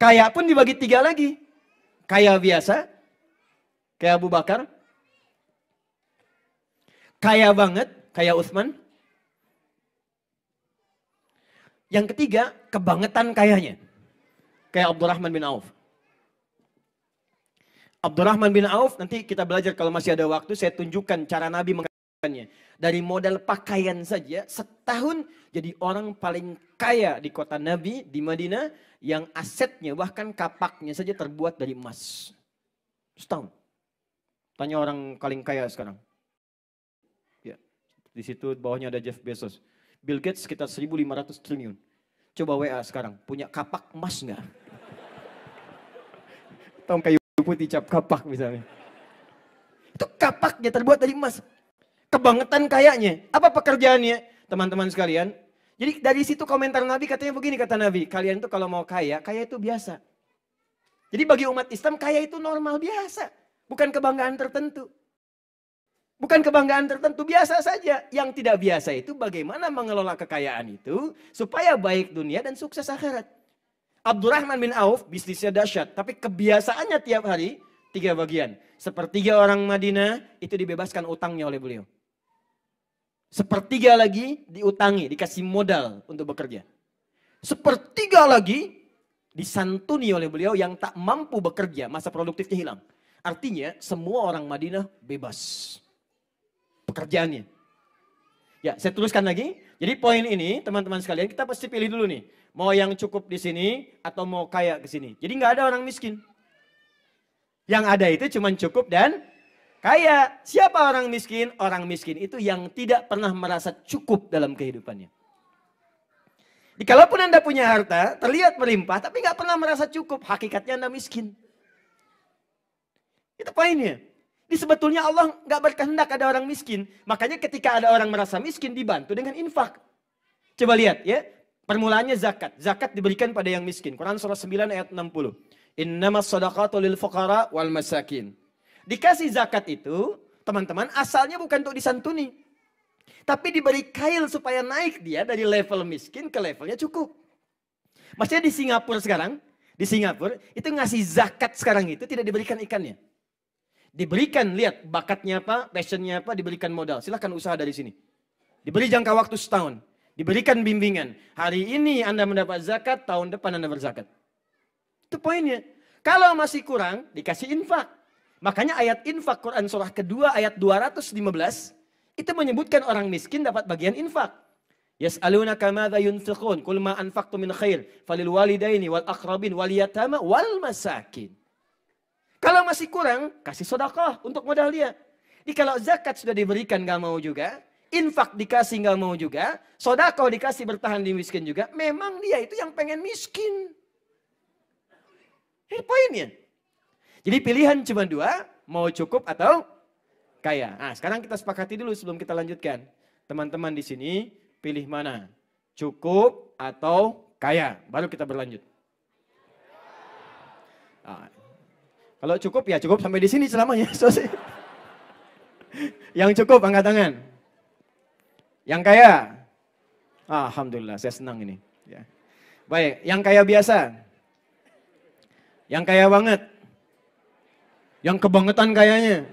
Kaya pun dibagi 3 lagi. Kaya biasa, kayak Abu Bakar. Kaya banget, kayak Utsman. Yang ketiga, kebangetan kayanya. Kayak Abdurrahman bin Auf. Abdurrahman bin Auf, nanti kita belajar kalau masih ada waktu, saya tunjukkan cara Nabi mengatakannya. Dari modal pakaian saja, setahun jadi orang paling kaya di kota Nabi, di Madinah, yang asetnya, bahkan kapaknya saja terbuat dari emas. Setahun. Tanya orang paling kaya sekarang. Di situ bawahnya ada Jeff Bezos. Bill Gates sekitar 1.500 triliun. Coba WA sekarang, punya kapak emas nggak? Tom kayu putih cap kapak misalnya. Itu kapaknya terbuat dari emas. Kebangetan kayanya. Apa pekerjaannya? Teman-teman sekalian. Jadi dari situ komentar Nabi katanya begini, kata Nabi. Kalian itu kalau mau kaya, kaya itu biasa. Jadi bagi umat Islam kaya itu normal biasa. Bukan kebanggaan tertentu. Bukan kebanggaan tertentu, biasa saja. Yang tidak biasa itu bagaimana mengelola kekayaan itu supaya baik dunia dan sukses akhirat. Abdurrahman bin Auf bisnisnya dahsyat, tapi kebiasaannya tiap hari 3 bagian. Sepertiga orang Madinah itu dibebaskan utangnya oleh beliau. Sepertiga lagi diutangi, dikasih modal untuk bekerja. Sepertiga lagi disantuni oleh beliau yang tak mampu bekerja, masa produktifnya hilang. Artinya semua orang Madinah bebas pekerjaannya. Ya, saya teruskan lagi. Jadi poin ini teman-teman sekalian kita pasti pilih dulu nih. Mau yang cukup di sini atau mau kaya ke sini. Jadi nggak ada orang miskin. Yang ada itu cuma cukup dan kaya. Siapa orang miskin? Orang miskin itu yang tidak pernah merasa cukup dalam kehidupannya. Kalaupun Anda punya harta, terlihat melimpah, tapi nggak pernah merasa cukup. Hakikatnya Anda miskin. Itu poinnya. Jadi sebetulnya Allah nggak berkehendak ada orang miskin. Makanya ketika ada orang merasa miskin dibantu dengan infak. Coba lihat ya. Permulaannya zakat. Zakat diberikan pada yang miskin. Quran surah 9 ayat 60. Innamas shadaqatu lil fuqara wal masakin. Dikasih zakat itu, teman-teman, asalnya bukan untuk disantuni. Tapi diberi kail supaya naik dia dari level miskin ke levelnya cukup. Maksudnya di Singapura sekarang, itu ngasih zakat sekarang itu tidak diberikan ikannya. Diberikan, lihat bakatnya apa, passionnya apa, diberikan modal. Silahkan usaha dari sini. Diberi jangka waktu setahun. Diberikan bimbingan. Hari ini Anda mendapat zakat, tahun depan Anda berzakat. Itu poinnya. Kalau masih kurang, dikasih infak. Makanya ayat infak Quran surah kedua ayat 215, itu menyebutkan orang miskin dapat bagian infak. Yas'alunaka madza yunfiqun qul ma anfaqtum min khair falil walidaini wal aqrabin wal yatama wal masakin. Kalau masih kurang, kasih sedekah untuk modal dia. Jadi kalau zakat sudah diberikan gak mau juga, infak dikasih gak mau juga, sedekah dikasih bertahan di miskin juga, memang dia itu yang pengen miskin. Ini poinnya. Jadi pilihan cuma 2, mau cukup atau kaya. Nah, sekarang kita sepakati dulu sebelum kita lanjutkan. Teman-teman di sini pilih mana? Cukup atau kaya? Baru kita berlanjut. Nah, kalau cukup ya cukup sampai di sini selamanya. Yang cukup angkat tangan. Yang kaya? Alhamdulillah, saya senang ini. Ya. Baik, yang kaya biasa? Yang kaya banget? Yang kebangetan kayanya?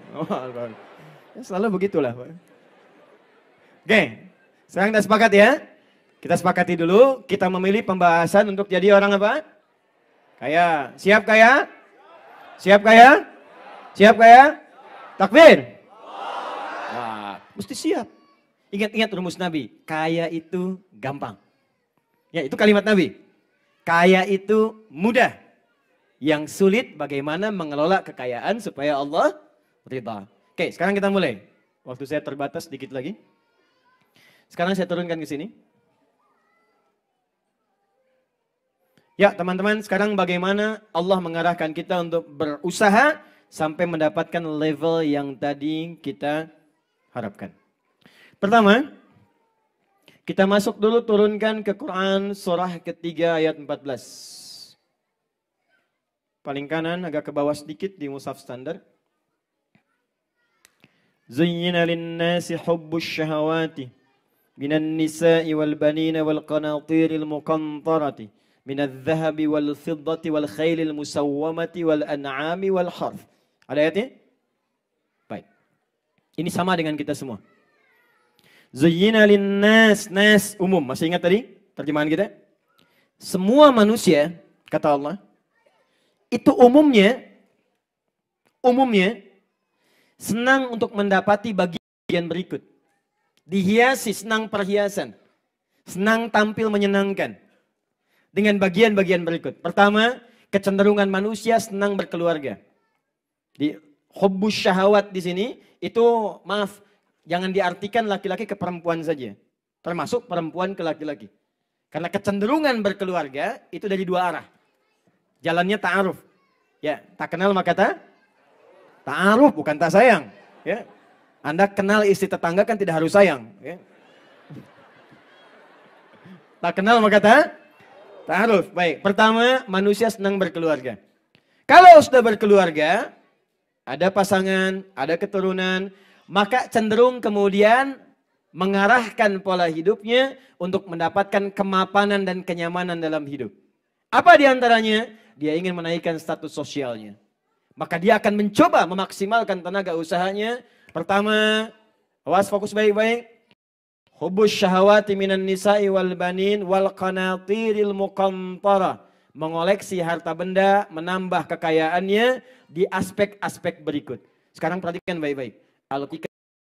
Ya, selalu begitulah. Oke, sekarang kita sepakat ya. Kita sepakati dulu, kita memilih pembahasan untuk jadi orang apa? Kaya. Siap kaya? Siap kaya? Siap kaya? Takbir? Wah, mesti siap. Ingat-ingat rumus Nabi, kaya itu gampang. Ya, itu kalimat Nabi. Kaya itu mudah. Yang sulit bagaimana mengelola kekayaan supaya Allah ridha. Oke, sekarang kita mulai. Waktu saya terbatas sedikit lagi. Sekarang saya turunkan ke sini. Ya teman-teman, sekarang bagaimana Allah mengarahkan kita untuk berusaha sampai mendapatkan level yang tadi kita harapkan. Pertama, kita masuk dulu turunkan ke Quran surah ketiga ayat 14. Paling kanan agak ke bawah sedikit di mushaf standar. Zuyyina lin-nasi hubbus syahawati minan nisa'i wal banina wal qanatiril muqantarati minadh dhahabi wal fiddati wal khailil musawwamati wal an'ami wal harth. Ada ayatnya? Baik. Ini sama dengan kita semua. Zuyyina lin-nas, nas umum. Masih ingat tadi terjemahan kita? Semua manusia, kata Allah, itu umumnya senang untuk mendapati bagian berikut. Dihiasi, senang perhiasan. Senang tampil menyenangkan. Dengan bagian-bagian berikut. Pertama, kecenderungan manusia senang berkeluarga. Di hubbus syahawat di sini, itu maaf, jangan diartikan laki-laki ke perempuan saja. Termasuk perempuan ke laki-laki. Karena kecenderungan berkeluarga itu dari 2 arah. Jalannya ta'aruf. Ya, tak kenal maka ta'aruf, bukan tak sayang. Ya. Anda kenal istri tetangga kan tidak harus sayang. Ya. Tak kenal maka ta'aruf. Baik, pertama manusia senang berkeluarga. Kalau sudah berkeluarga, ada pasangan, ada keturunan, maka cenderung kemudian mengarahkan pola hidupnya untuk mendapatkan kemapanan dan kenyamanan dalam hidup. Apa di antaranya? Dia ingin menaikkan status sosialnya. Maka dia akan mencoba memaksimalkan tenaga usahanya. Pertama, awas fokus baik-baik. Hubbus syahawati minan nisa'i wal banin wal qanatiril muqantara. Mengoleksi harta benda, menambah kekayaannya di aspek-aspek berikut. Sekarang perhatikan baik-baik. Kalau kita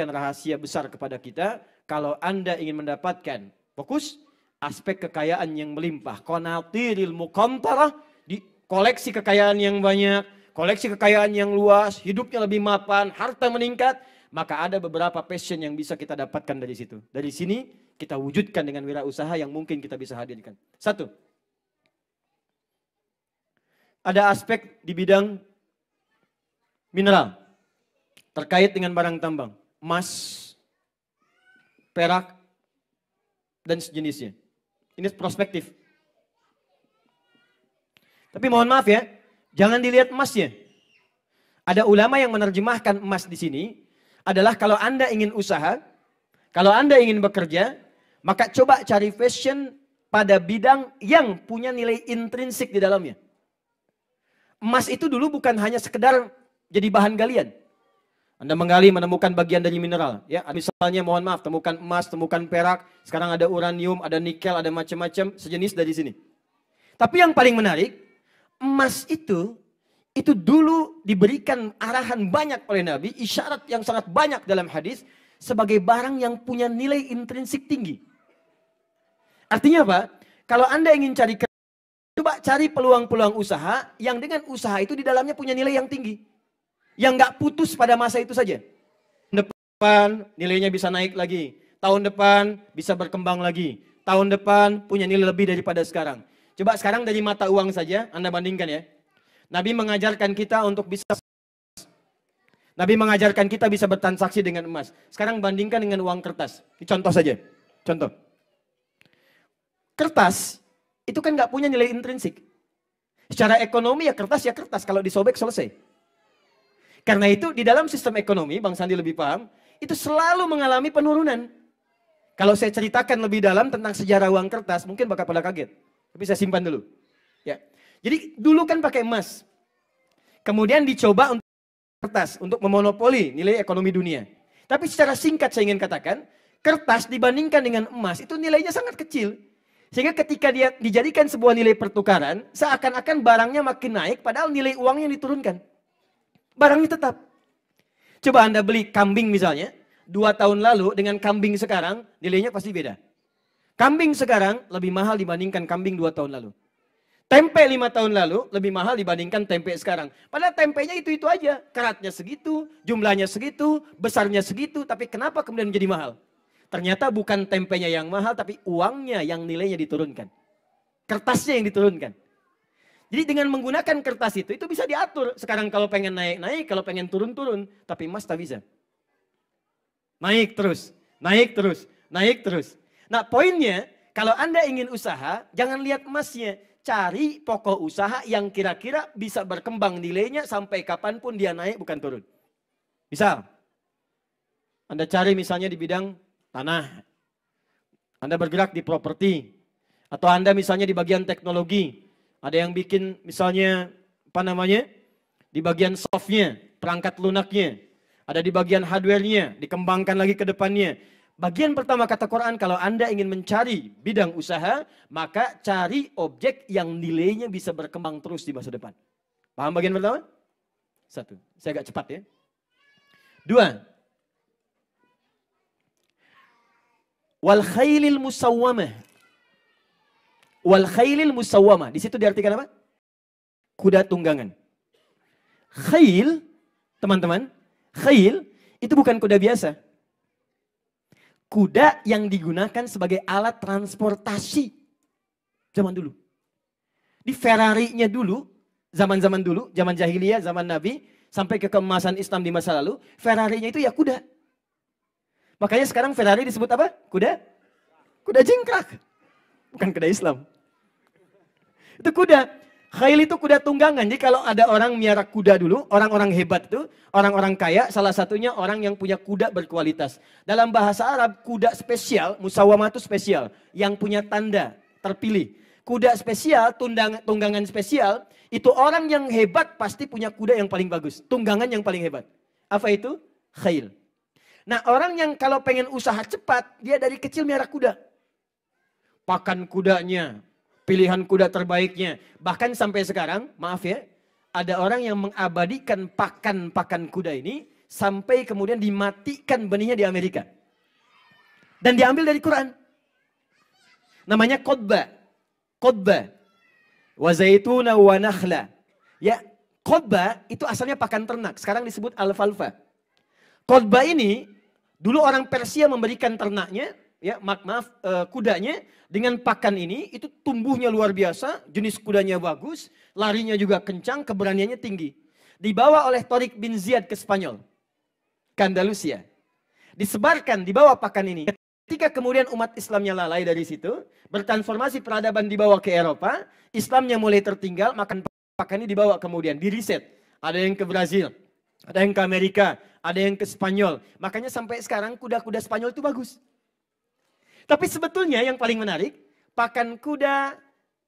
rahasia besar kepada kita, kalau Anda ingin mendapatkan fokus aspek kekayaan yang melimpah, qanatiril muqantara, di koleksi kekayaan yang banyak, koleksi kekayaan yang luas, hidupnya lebih mapan, harta meningkat, maka ada beberapa passion yang bisa kita dapatkan dari situ. Dari sini kita wujudkan dengan wirausaha yang mungkin kita bisa hadirkan. Satu, ada aspek di bidang mineral terkait dengan barang tambang, emas, perak, dan sejenisnya. Ini prospektif. Tapi mohon maaf ya, jangan dilihat emasnya. Ada ulama yang menerjemahkan emas di sini adalah kalau Anda ingin usaha, kalau Anda ingin bekerja, maka coba cari passion pada bidang yang punya nilai intrinsik di dalamnya. Emas itu dulu bukan hanya sekedar jadi bahan galian. Anda menggali menemukan bagian dari mineral. Ya, misalnya mohon maaf, temukan emas, temukan perak, sekarang ada uranium, ada nikel, ada macam-macam sejenis dari sini. Tapi yang paling menarik, emas itu dulu diberikan arahan banyak oleh Nabi, isyarat yang sangat banyak dalam hadis sebagai barang yang punya nilai intrinsik tinggi. Artinya apa? Kalau Anda ingin cari kerja, coba cari peluang-peluang usaha yang dengan usaha itu di dalamnya punya nilai yang tinggi. Yang nggak putus pada masa itu saja. Tahun depan nilainya bisa naik lagi. Tahun depan bisa berkembang lagi. Tahun depan punya nilai lebih daripada sekarang. Coba sekarang dari mata uang saja Anda bandingkan ya. Nabi mengajarkan kita untuk bisa bertransaksi dengan emas. Sekarang bandingkan dengan uang kertas. Ini contoh saja. Contoh. Kertas itu kan nggak punya nilai intrinsik. Secara ekonomi ya kertas. Kalau disobek selesai. Karena itu di dalam sistem ekonomi, Bang Sandi lebih paham, itu selalu mengalami penurunan. Kalau saya ceritakan lebih dalam tentang sejarah uang kertas, mungkin bakal pada kaget. Tapi saya simpan dulu. Ya. Jadi dulu kan pakai emas. Kemudian dicoba untuk kertas, untuk memonopoli nilai ekonomi dunia. Tapi secara singkat saya ingin katakan, kertas dibandingkan dengan emas itu nilainya sangat kecil. Sehingga ketika dia dijadikan sebuah nilai pertukaran, seakan-akan barangnya makin naik padahal nilai uangnya diturunkan. Barangnya tetap. Coba Anda beli kambing misalnya, 2 tahun lalu dengan kambing sekarang, nilainya pasti beda. Kambing sekarang lebih mahal dibandingkan kambing 2 tahun lalu. Tempe 5 tahun lalu lebih mahal dibandingkan tempe sekarang. Padahal tempenya itu aja. Keratnya segitu, jumlahnya segitu, besarnya segitu. Tapi kenapa kemudian menjadi mahal? Ternyata bukan tempenya yang mahal, tapi uangnya yang nilainya diturunkan. Kertasnya yang diturunkan. Jadi dengan menggunakan kertas itu bisa diatur. Sekarang kalau pengen naik-naik, kalau pengen turun-turun. Tapi emas tak bisa. Naik terus, naik terus, naik terus. Nah poinnya, kalau Anda ingin usaha, jangan lihat emasnya. Cari pokok usaha yang kira-kira bisa berkembang nilainya sampai kapanpun dia naik bukan turun. Misal, Anda cari misalnya di bidang tanah. Anda bergerak di properti. Atau Anda misalnya di bagian teknologi. Ada yang bikin misalnya, di bagian softnya, perangkat lunaknya. Ada di bagian hardware-nya, dikembangkan lagi ke depannya. Bagian pertama kata Quran, kalau Anda ingin mencari bidang usaha, maka cari objek yang nilainya bisa berkembang terus di masa depan. Paham bagian pertama? 1. Saya agak cepat ya. 2. Wal khailil musawwamah. Wal khailil musawwamah. Di situ diartikan apa? Kuda tunggangan. Khail, teman-teman, khail itu bukan kuda biasa. Kuda yang digunakan sebagai alat transportasi zaman dulu. Di Ferrari-nya dulu, zaman-zaman dulu, zaman jahiliyah, zaman Nabi, sampai ke keemasan Islam di masa lalu, Ferrari-nya itu ya kuda. Makanya sekarang Ferrari disebut apa? Kuda? Kuda jingkrak. Bukan kuda Islam. Itu kuda. Khail itu kuda tunggangan. Jadi kalau ada orang miara kuda dulu, orang-orang hebat itu, orang-orang kaya, salah satunya orang yang punya kuda berkualitas. Dalam bahasa Arab, kuda spesial, musawamah itu spesial, yang punya tanda, terpilih. Kuda spesial, tunggangan spesial, itu orang yang hebat pasti punya kuda yang paling bagus. Tunggangan yang paling hebat. Apa itu? Khail. Nah orang yang kalau pengen usaha cepat, dia dari kecil miara kuda. Pakan kudanya, pilihan kuda terbaiknya. Bahkan sampai sekarang, maaf ya, ada orang yang mengabadikan pakan kuda ini sampai kemudian dimatikan benihnya di Amerika. Dan diambil dari Quran. Namanya qodba. Qodba. Wa zaituna wa nakhla. Ya, qodba itu asalnya pakan ternak. Sekarang disebut alfalfa. Qodba ini, dulu orang Persia memberikan ternaknya, ya maaf kudanya dengan pakan ini itu tumbuhnya luar biasa, jenis kudanya bagus, larinya juga kencang, keberaniannya tinggi. Dibawa oleh Tariq bin Ziyad ke Spanyol, ke Andalusia. Disebarkan, dibawa pakan ini. Ketika kemudian umat Islamnya lalai dari situ, bertransformasi peradaban dibawa ke Eropa, Islamnya mulai tertinggal, makan pakan ini dibawa kemudian, diriset. Ada yang ke Brazil, ada yang ke Amerika, ada yang ke Spanyol. Makanya sampai sekarang kuda-kuda Spanyol itu bagus. Tapi sebetulnya yang paling menarik, pakan kuda,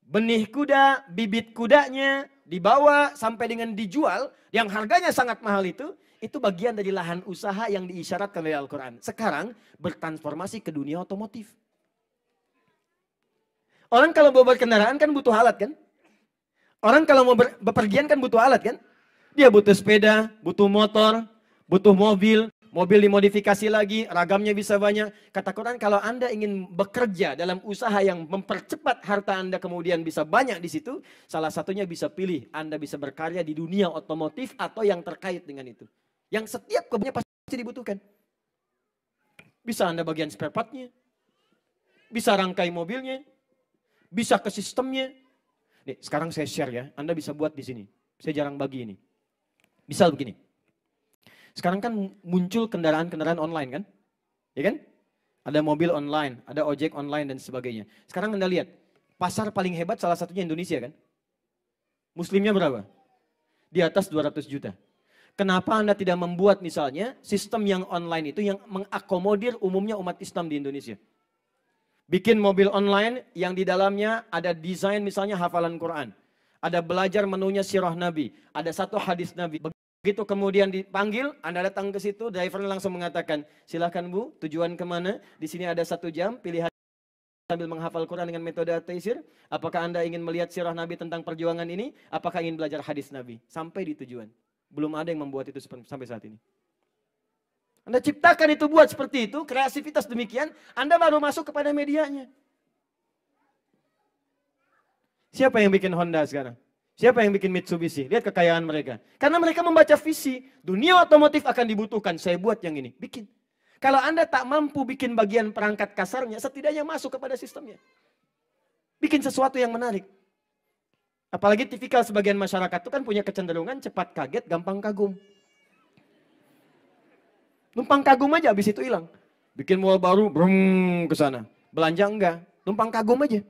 benih kuda, bibit kudanya dibawa sampai dengan dijual, yang harganya sangat mahal itu bagian dari lahan usaha yang diisyaratkan oleh Al-Quran. Sekarang bertransformasi ke dunia otomotif. Orang kalau bawa kendaraan kan butuh alat kan? Orang kalau mau bepergian kan butuh alat kan? Dia butuh sepeda, butuh motor, butuh mobil. Mobil dimodifikasi lagi, ragamnya bisa banyak. Kata Quran, kalau Anda ingin bekerja dalam usaha yang mempercepat harta Anda kemudian bisa banyak di situ, salah satunya bisa pilih Anda bisa berkarya di dunia otomotif atau yang terkait dengan itu. Yang setiap kebutuhannya pasti dibutuhkan. Bisa Anda bagian spare part-nya, bisa rangkai mobilnya, bisa ke sistemnya. Nih, sekarang saya share ya, Anda bisa buat di sini. Saya jarang bagi ini. Misal begini. Sekarang kan muncul kendaraan-kendaraan online kan? Ya kan? Ada mobil online, ada ojek online dan sebagainya. Sekarang Anda lihat, pasar paling hebat salah satunya Indonesia kan? Muslimnya berapa? Di atas 200 juta. Kenapa Anda tidak membuat misalnya sistem yang online itu yang mengakomodir umumnya umat Islam di Indonesia? Bikin mobil online yang di dalamnya ada desain misalnya hafalan Quran. Ada belajar menunya sirah Nabi. Ada satu hadis Nabi. Begitu kemudian dipanggil, Anda datang ke situ, drivernya langsung mengatakan, silakan Bu, tujuan kemana? Di sini ada 1 jam, pilihan sambil menghafal Quran dengan metode at-taisir. Apakah Anda ingin melihat sirah Nabi tentang perjuangan ini? Apakah ingin belajar hadis Nabi? Sampai di tujuan. Belum ada yang membuat itu sampai saat ini. Anda ciptakan itu buat seperti itu, kreativitas demikian, Anda baru masuk kepada medianya. Siapa yang bikin Honda sekarang? Siapa yang bikin Mitsubishi? Lihat kekayaan mereka. Karena mereka membaca visi. Dunia otomotif akan dibutuhkan. Saya buat yang ini. Bikin. Kalau Anda tak mampu bikin bagian perangkat kasarnya, setidaknya masuk kepada sistemnya. Bikin sesuatu yang menarik. Apalagi tipikal sebagian masyarakat itu kan punya kecenderungan cepat kaget, gampang kagum. Numpang kagum aja, habis itu hilang. Bikin mall baru, brum ke sana. Belanja enggak. Numpang kagum aja.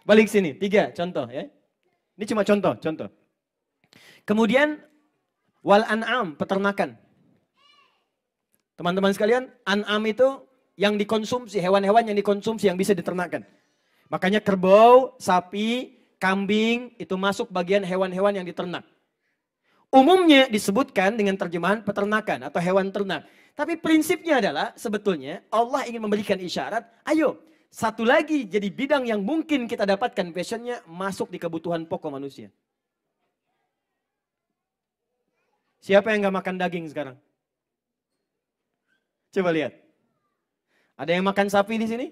Balik sini, 3 contoh ya. Ini cuma contoh. Kemudian wal an'am, peternakan. Teman-teman sekalian, an'am itu yang dikonsumsi, hewan-hewan yang dikonsumsi yang bisa diternakkan. Makanya kerbau, sapi, kambing itu masuk bagian hewan-hewan yang diternak. Umumnya disebutkan dengan terjemahan peternakan atau hewan ternak. Tapi prinsipnya adalah sebetulnya Allah ingin memberikan isyarat, ayo satu lagi jadi bidang yang mungkin kita dapatkan passionnya masuk di kebutuhan pokok manusia. Siapa yang gak makan daging sekarang? Coba lihat. Ada yang makan sapi di sini?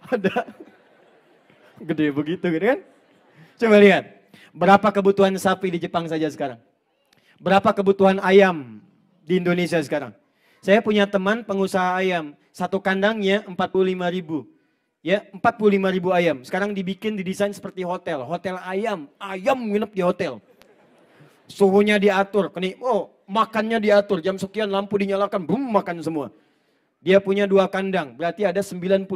Ada. Gede begitu gitu kan? Coba lihat. Berapa kebutuhan sapi di Jepang saja sekarang? Berapa kebutuhan ayam di Indonesia sekarang? Saya punya teman pengusaha ayam. Satu kandangnya 45.000. Ya, 45.000 ayam. Sekarang didesain seperti hotel. Hotel ayam. Ayam nginep di hotel. Suhunya diatur. Makannya diatur. Jam sekian lampu dinyalakan. Boom, makan semua. Dia punya 2 kandang, berarti ada 90.000.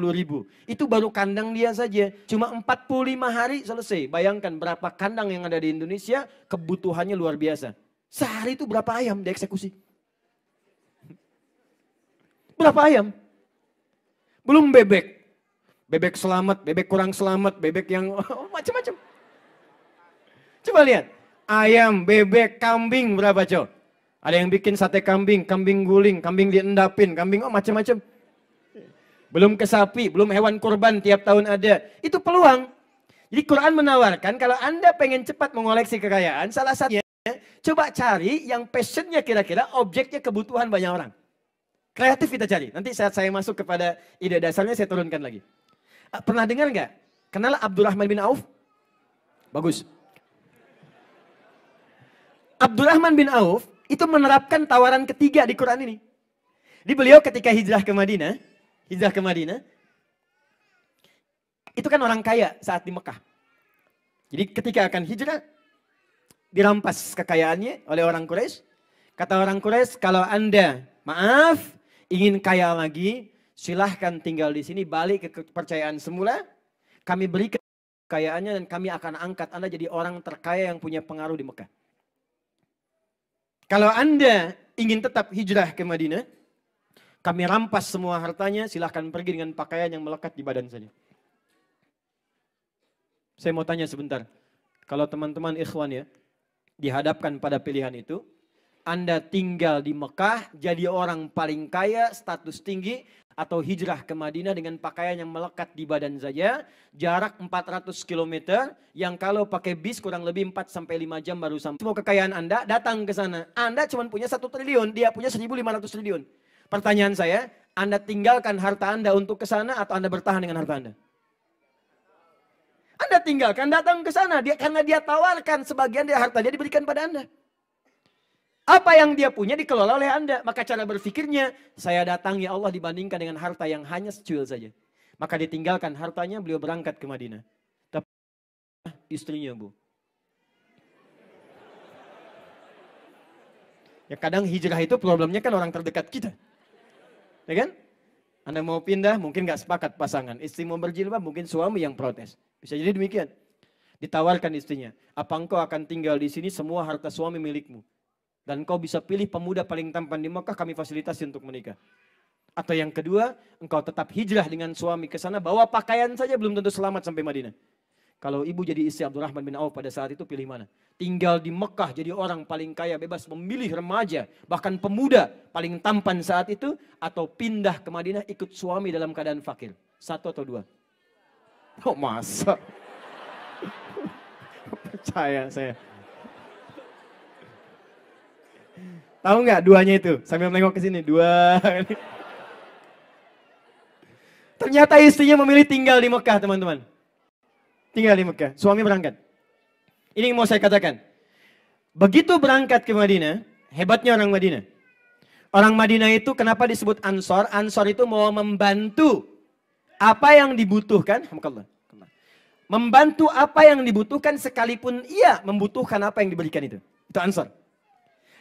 Itu baru kandang dia saja. Cuma 45 hari selesai. Bayangkan berapa kandang yang ada di Indonesia, kebutuhannya luar biasa. Sehari itu berapa ayam dieksekusi? Berapa ayam? Belum bebek. Bebek selamat, bebek kurang selamat, bebek yang macam-macam. Coba lihat. Ayam, bebek, kambing berapa cow? Ada yang bikin sate kambing, kambing guling, kambing diendapin, kambing macam-macam. Belum ke sapi, belum hewan kurban tiap tahun ada. Itu peluang. Jadi Quran menawarkan kalau Anda pengen cepat mengoleksi kekayaan, salah satunya coba cari yang passionnya kira-kira objeknya kebutuhan banyak orang. Kreatif kita cari. Nanti saat saya masuk kepada ide dasarnya saya turunkan lagi. Pernah dengar nggak? Kenal Abdurrahman bin Auf? Bagus. Abdurrahman bin Auf itu menerapkan tawaran ketiga di Quran ini. Di beliau ketika hijrah ke Madinah, itu kan orang kaya saat di Mekah. Jadi ketika akan hijrah, dirampas kekayaannya oleh orang Quraisy. Kata orang Quraisy, kalau Anda, maaf, ingin kaya lagi, silahkan tinggal di sini, balik ke kepercayaan semula. Kami beri kekayaannya dan kami akan angkat Anda jadi orang terkaya yang punya pengaruh di Mekah. Kalau Anda ingin tetap hijrah ke Madinah, kami rampas semua hartanya, silahkan pergi dengan pakaian yang melekat di badan saja. Saya mau tanya sebentar, kalau teman-teman ikhwan ya, dihadapkan pada pilihan itu, Anda tinggal di Mekah, jadi orang paling kaya, status tinggi, atau hijrah ke Madinah dengan pakaian yang melekat di badan saja, jarak 400 km, yang kalau pakai bis kurang lebih 4-5 jam baru sampai. Semua kekayaan Anda datang ke sana. Anda cuma punya 1 triliun, dia punya 1.500 triliun. Pertanyaan saya, Anda tinggalkan harta Anda untuk ke sana atau Anda bertahan dengan harta Anda? Anda tinggalkan, datang ke sana, karena dia tawarkan sebagian dari harta dia diberikan pada Anda. Apa yang dia punya dikelola oleh Anda. Maka cara berpikirnya, saya datang ya Allah dibandingkan dengan harta yang hanya secuil saja. Maka ditinggalkan hartanya, beliau berangkat ke Madinah. Tapi istrinya Bu. Ya kadang hijrah itu problemnya kan orang terdekat kita. Ya kan? Anda mau pindah, mungkin gak sepakat pasangan. Istri mau berjilbab, mungkin suami yang protes. Bisa jadi demikian. Ditawarkan istrinya, apa engkau akan tinggal di sini semua harta suami milikmu. Dan kau bisa pilih pemuda paling tampan di Mekah, kami fasilitasi untuk menikah. Atau yang kedua, engkau tetap hijrah dengan suami ke sana, bawa pakaian saja belum tentu selamat sampai Madinah. Kalau ibu jadi istri Abdurrahman bin Auf pada saat itu pilih mana? Tinggal di Mekah jadi orang paling kaya, bebas memilih remaja, bahkan pemuda paling tampan saat itu, atau pindah ke Madinah ikut suami dalam keadaan fakir. 1 atau 2? Oh masa? Percaya saya. Tahu nggak 2-nya itu? Sambil menengok ke sini, 2. Ternyata istrinya memilih tinggal di Mekah, teman-teman. Tinggal di Mekah, suami berangkat. Ini yang mau saya katakan. Begitu berangkat ke Madinah, hebatnya orang Madinah. Orang Madinah itu kenapa disebut Ansor? Ansor itu mau membantu apa yang dibutuhkan. Membantu apa yang dibutuhkan sekalipun ia membutuhkan apa yang diberikan itu. Itu Ansor.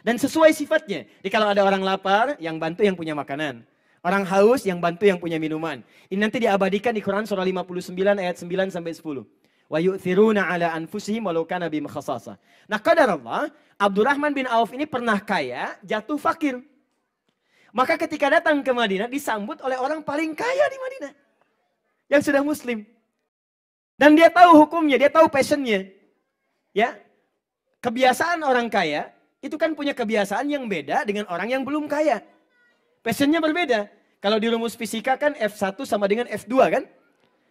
Dan sesuai sifatnya. Jadi kalau ada orang lapar, yang bantu yang punya makanan. Orang haus, yang bantu yang punya minuman. Ini nanti diabadikan di Quran surah 59 ayat 9 sampai 10. Wa yu'thiruna ala anfusihim walau kana bihim khassasah. Nah, qadarullah, Abdurrahman bin Auf ini pernah kaya, jatuh fakir. Maka ketika datang ke Madinah disambut oleh orang paling kaya di Madinah. Yang sudah muslim. Dan dia tahu hukumnya, dia tahu passionnya. Ya. Kebiasaan orang kaya itu kan punya kebiasaan yang beda dengan orang yang belum kaya. Passionnya berbeda. Kalau di rumus fisika kan F1 sama dengan F2 kan?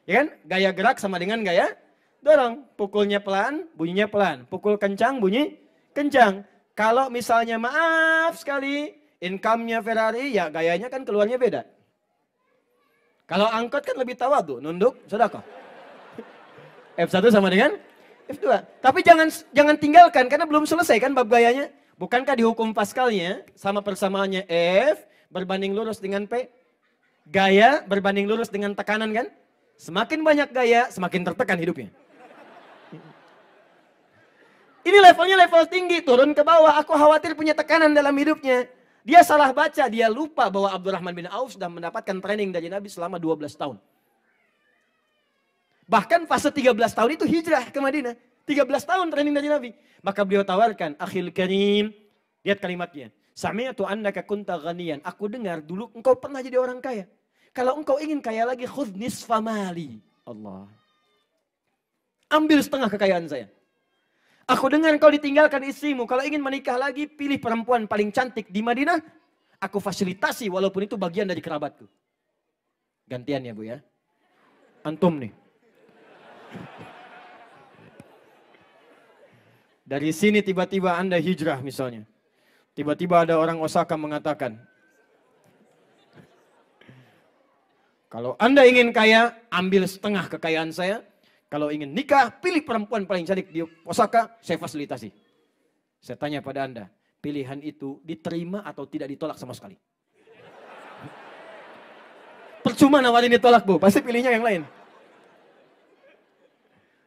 Ya kan? Gaya gerak sama dengan gaya dorong. Pukulnya pelan, bunyinya pelan. Pukul kencang, bunyi kencang. Kalau misalnya maaf sekali, income-nya Ferrari, ya gayanya kan keluarnya beda. Kalau angkot kan lebih tawadu, nunduk, sedekah. F1 sama dengan F2. Tapi jangan tinggalkan karena belum selesai kan bab gayanya. Bukankah di hukum Pascalnya sama persamaannya F berbanding lurus dengan P? Gaya berbanding lurus dengan tekanan kan? Semakin banyak gaya, semakin tertekan hidupnya. Ini levelnya level tinggi, turun ke bawah. Aku khawatir punya tekanan dalam hidupnya. Dia salah baca, dia lupa bahwa Abdurrahman bin Auf sudah mendapatkan training dari Nabi selama 12 tahun. Bahkan fase 13 tahun itu hijrah ke Madinah. 13 tahun training dari Nabi. Maka beliau tawarkan, akhil karim, lihat kalimatnya. Sami'tu annaka kunta ghaniyan. Aku dengar dulu engkau pernah jadi orang kaya. Kalau engkau ingin kaya lagi, khudh nisfa mali. Allah. Ambil setengah kekayaan saya. Aku dengar kau ditinggalkan istrimu. Kalau ingin menikah lagi, pilih perempuan paling cantik di Madinah. Aku fasilitasi walaupun itu bagian dari kerabatku. Gantian ya Bu ya. Antum nih. Dari sini tiba-tiba Anda hijrah misalnya. Tiba-tiba ada orang Osaka mengatakan, kalau Anda ingin kaya, ambil setengah kekayaan saya. Kalau ingin nikah, pilih perempuan paling cantik di Osaka, saya fasilitasi. Saya tanya pada Anda, pilihan itu diterima atau tidak ditolak sama sekali? Percuma nawarin ditolak Bu, pasti pilihnya yang lain.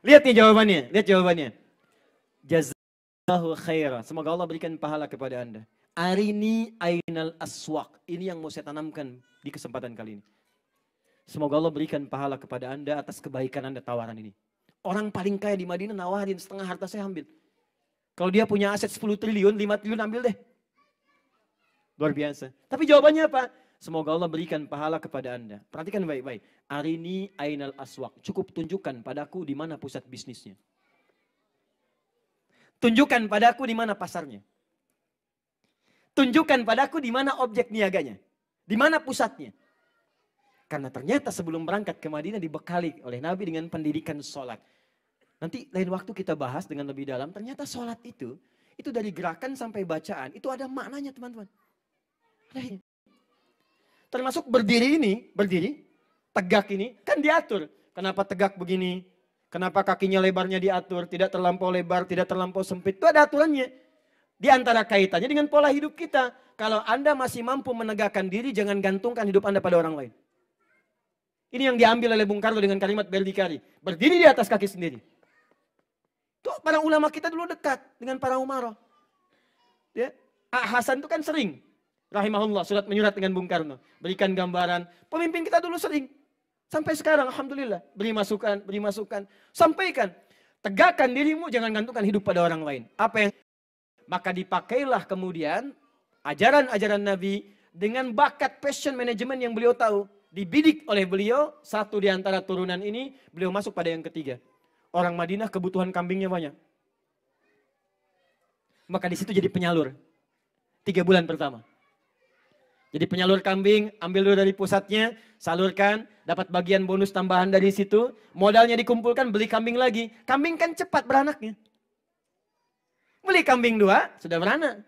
Lihat nih jawabannya, lihat jawabannya. Jazakallahu khairah. Semoga Allah berikan pahala kepada Anda. Arini ainal aswaq. Ini yang mau saya tanamkan di kesempatan kali ini. Semoga Allah berikan pahala kepada Anda atas kebaikan Anda tawaran ini. Orang paling kaya di Madinah nawarin setengah harta saya ambil. Kalau dia punya aset 10 triliun, 5 triliun ambil deh. Luar biasa. Tapi jawabannya apa? Semoga Allah berikan pahala kepada Anda. Perhatikan baik-baik. Arini ainal aswaq. Cukup tunjukkan padaku di mana pusat bisnisnya. Tunjukkan padaku di mana pasarnya. Tunjukkan padaku di mana objek niaganya. Di mana pusatnya. Karena ternyata sebelum berangkat ke Madinah dibekali oleh Nabi dengan pendidikan sholat. Nanti lain waktu kita bahas dengan lebih dalam. Ternyata sholat itu dari gerakan sampai bacaan. Itu ada maknanya teman-teman. Termasuk berdiri, tegak ini kan diatur. Kenapa tegak begini? Kenapa kakinya lebarnya diatur? Tidak terlampau lebar, tidak terlampau sempit. Itu ada aturannya. Di antara kaitannya dengan pola hidup kita. Kalau Anda masih mampu menegakkan diri, jangan gantungkan hidup Anda pada orang lain. Ini yang diambil oleh Bung Karno dengan kalimat berdikari. Berdiri di atas kaki sendiri. Itu para ulama kita dulu dekat dengan para umarah. Ya. Hasan itu kan sering. Rahimahullah surat menyurat dengan Bung Karno. Berikan gambaran. Pemimpin kita dulu sering. Sampai sekarang Alhamdulillah. Beri masukan. Sampaikan. Tegakkan dirimu, jangan gantungkan hidup pada orang lain. Apa yang maka dipakailah kemudian ajaran-ajaran Nabi dengan bakat passion management yang beliau tahu. Dibidik oleh beliau, satu di antara turunan ini, beliau masuk pada yang ketiga. Orang Madinah kebutuhan kambingnya banyak. Maka di situ jadi penyalur. 3 bulan pertama. Jadi penyalur kambing, ambil dulu dari pusatnya, salurkan, dapat bagian bonus tambahan dari situ. Modalnya dikumpulkan, beli kambing lagi. Kambing kan cepat beranaknya. Beli kambing 2, sudah beranak.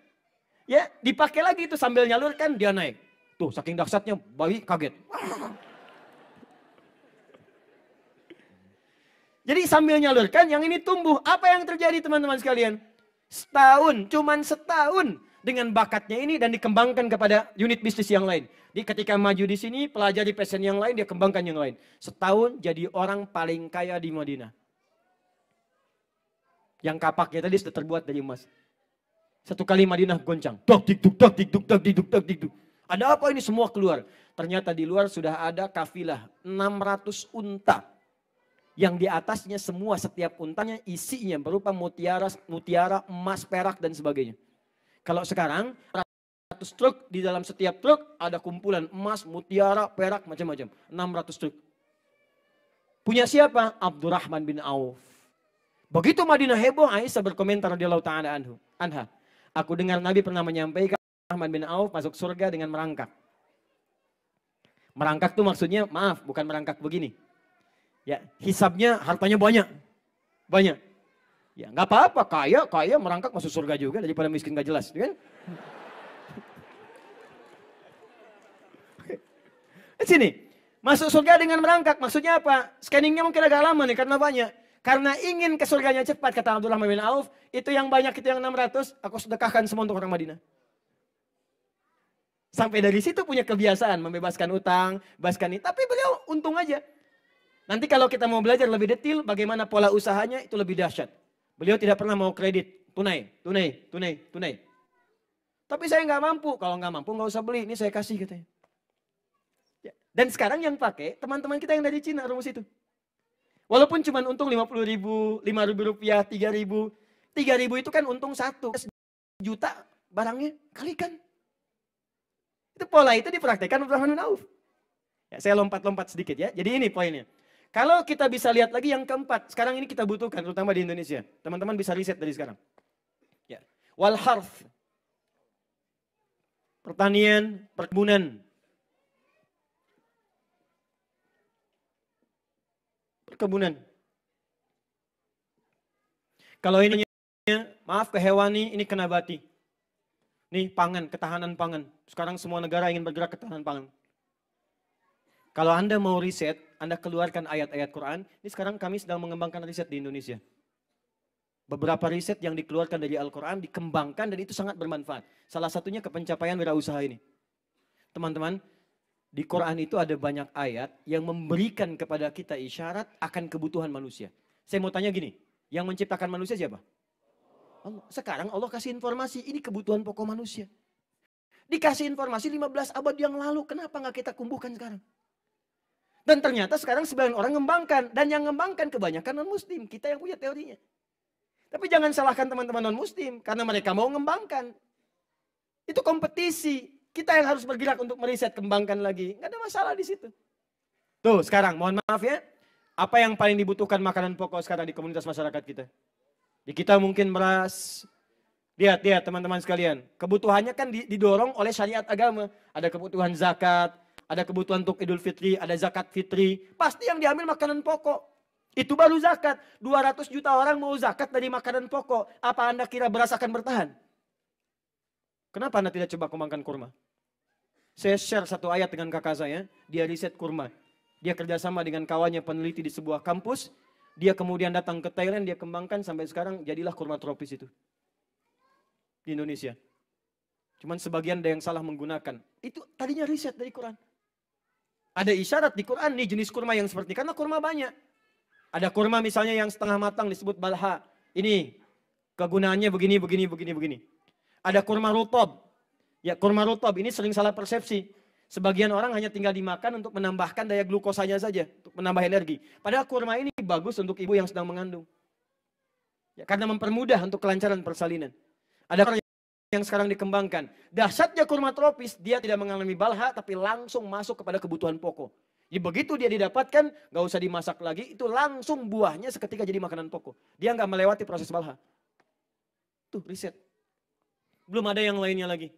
Ya, dipakai lagi itu sambil nyalurkan, dia naik. Tuh, saking dahsyatnya, bayi kaget. Jadi sambil nyalurkan, yang ini tumbuh. Apa yang terjadi teman-teman sekalian? Cuman setahun dengan bakatnya ini dan dikembangkan kepada unit bisnis yang lain. Ketika maju di sini, pelajari passion yang lain, dia kembangkan yang lain. Setahun jadi orang paling kaya di Madinah. Yang kapaknya tadi sudah terbuat dari emas. Satu kali Madinah goncang. Dok, dikduk, dok, dikduk, dok, dikduk, dok, dikduk. Ada apa ini semua keluar? Ternyata di luar sudah ada kafilah 600 unta. Yang di atasnya semua setiap untanya isinya berupa mutiara, emas, perak dan sebagainya. Kalau sekarang 100 truk, di dalam setiap truk ada kumpulan emas, mutiara, perak, macam-macam. 600 truk. Punya siapa? Abdurrahman bin Auf. Begitu Madinah heboh, Aisyah berkomentar radhiyallahu ta'ala anha. Aku dengar Nabi pernah menyampaikan Abdurrahman bin Auf masuk surga dengan merangkak. Merangkak itu maksudnya, maaf, bukan merangkak begini. Ya, hisabnya hartanya banyak. Banyak. Ya, nggak apa-apa, kaya merangkak masuk surga juga daripada miskin gak jelas, kan? Di sini, masuk surga dengan merangkak, maksudnya apa? Scanningnya mungkin agak lama nih karena banyak. Karena ingin ke surganya cepat, kata Abdurrahman bin Auf, itu yang banyak, itu yang 600, aku sedekahkan semua untuk orang Madinah. Sampai dari situ punya kebiasaan, membebaskan utang, bebaskan ini. Tapi beliau untung aja. Nanti kalau kita mau belajar lebih detail, bagaimana pola usahanya, itu lebih dahsyat. Beliau tidak pernah mau kredit, tunai. Tapi saya nggak mampu. Kalau nggak mampu nggak usah beli. Ini saya kasih katanya. Ya. Dan sekarang yang pakai teman-teman kita yang dari Cina rumus itu. Walaupun cuma untung 50.000, 5.000 rupiah, 3.000. 3.000 itu kan untung 1 juta barangnya kalikan. Itu pola itu dipraktekkan Abdurrahman bin Auf. Ya, saya lompat-lompat sedikit ya. Jadi ini poinnya. Kalau kita bisa lihat lagi yang keempat. Sekarang ini kita butuhkan terutama di Indonesia. Teman-teman bisa riset dari sekarang. Ya. Wal harf. Pertanian, perkebunan. Perkebunan. Kalau ini maaf ke hewani, ini ke nabati. Nih pangan, ketahanan pangan. Sekarang semua negara ingin bergerak ketahanan pangan. Kalau Anda mau riset, Anda keluarkan ayat-ayat Quran. Ini sekarang kami sedang mengembangkan riset di Indonesia. Beberapa riset yang dikeluarkan dari Al-Quran dikembangkan dan itu sangat bermanfaat. Salah satunya ke pencapaian wirausaha ini. Teman-teman, di Quran itu ada banyak ayat yang memberikan kepada kita isyarat akan kebutuhan manusia. Saya mau tanya gini, yang menciptakan manusia siapa? Allah. Sekarang Allah kasih informasi, ini kebutuhan pokok manusia. Dikasih informasi 15 abad yang lalu, kenapa nggak kita kumbuhkan sekarang? Dan ternyata sekarang sebagian orang ngembangkan, dan yang ngembangkan kebanyakan non-muslim, kita yang punya teorinya. Tapi jangan salahkan teman-teman non-muslim, karena mereka mau ngembangkan. Itu kompetisi. Kita yang harus bergerak untuk meriset, kembangkan lagi. Nggak ada masalah di situ. Tuh sekarang, mohon maaf ya. Apa yang paling dibutuhkan makanan pokok sekarang di komunitas masyarakat kita? Di kita mungkin beras. Lihat teman-teman sekalian. Kebutuhannya kan didorong oleh syariat agama. Ada kebutuhan zakat, ada kebutuhan untuk Idul Fitri, ada zakat fitri. Pasti yang diambil makanan pokok. Itu baru zakat. 200 juta orang mau zakat dari makanan pokok. Apa Anda kira beras akan bertahan? Kenapa Anda tidak coba kembangkan kurma? Saya share satu ayat dengan kakak saya. Dia riset kurma. Dia kerjasama dengan kawannya peneliti di sebuah kampus. Dia kemudian datang ke Thailand. Dia kembangkan sampai sekarang jadilah kurma tropis itu. Di Indonesia. Cuman sebagian ada yang salah menggunakan. Itu tadinya riset dari Quran. Ada isyarat di Quran nih jenis kurma yang seperti. Karena kurma banyak. Ada kurma misalnya yang setengah matang disebut balha. Ini kegunaannya begini. Ada kurma rutob. Ya kurma rutob ini sering salah persepsi. Sebagian orang hanya tinggal dimakan untuk menambahkan daya glukosanya saja. Untuk menambah energi. Padahal kurma ini bagus untuk ibu yang sedang mengandung. Ya, karena mempermudah untuk kelancaran persalinan. Ada kurma yang sekarang dikembangkan. Dahsyatnya kurma tropis, dia tidak mengalami balha tapi langsung masuk kepada kebutuhan pokok. Jadi begitu dia didapatkan, gak usah dimasak lagi, itu langsung buahnya seketika jadi makanan pokok. Dia gak melewati proses balha. Tuh riset. Belum ada yang lainnya lagi.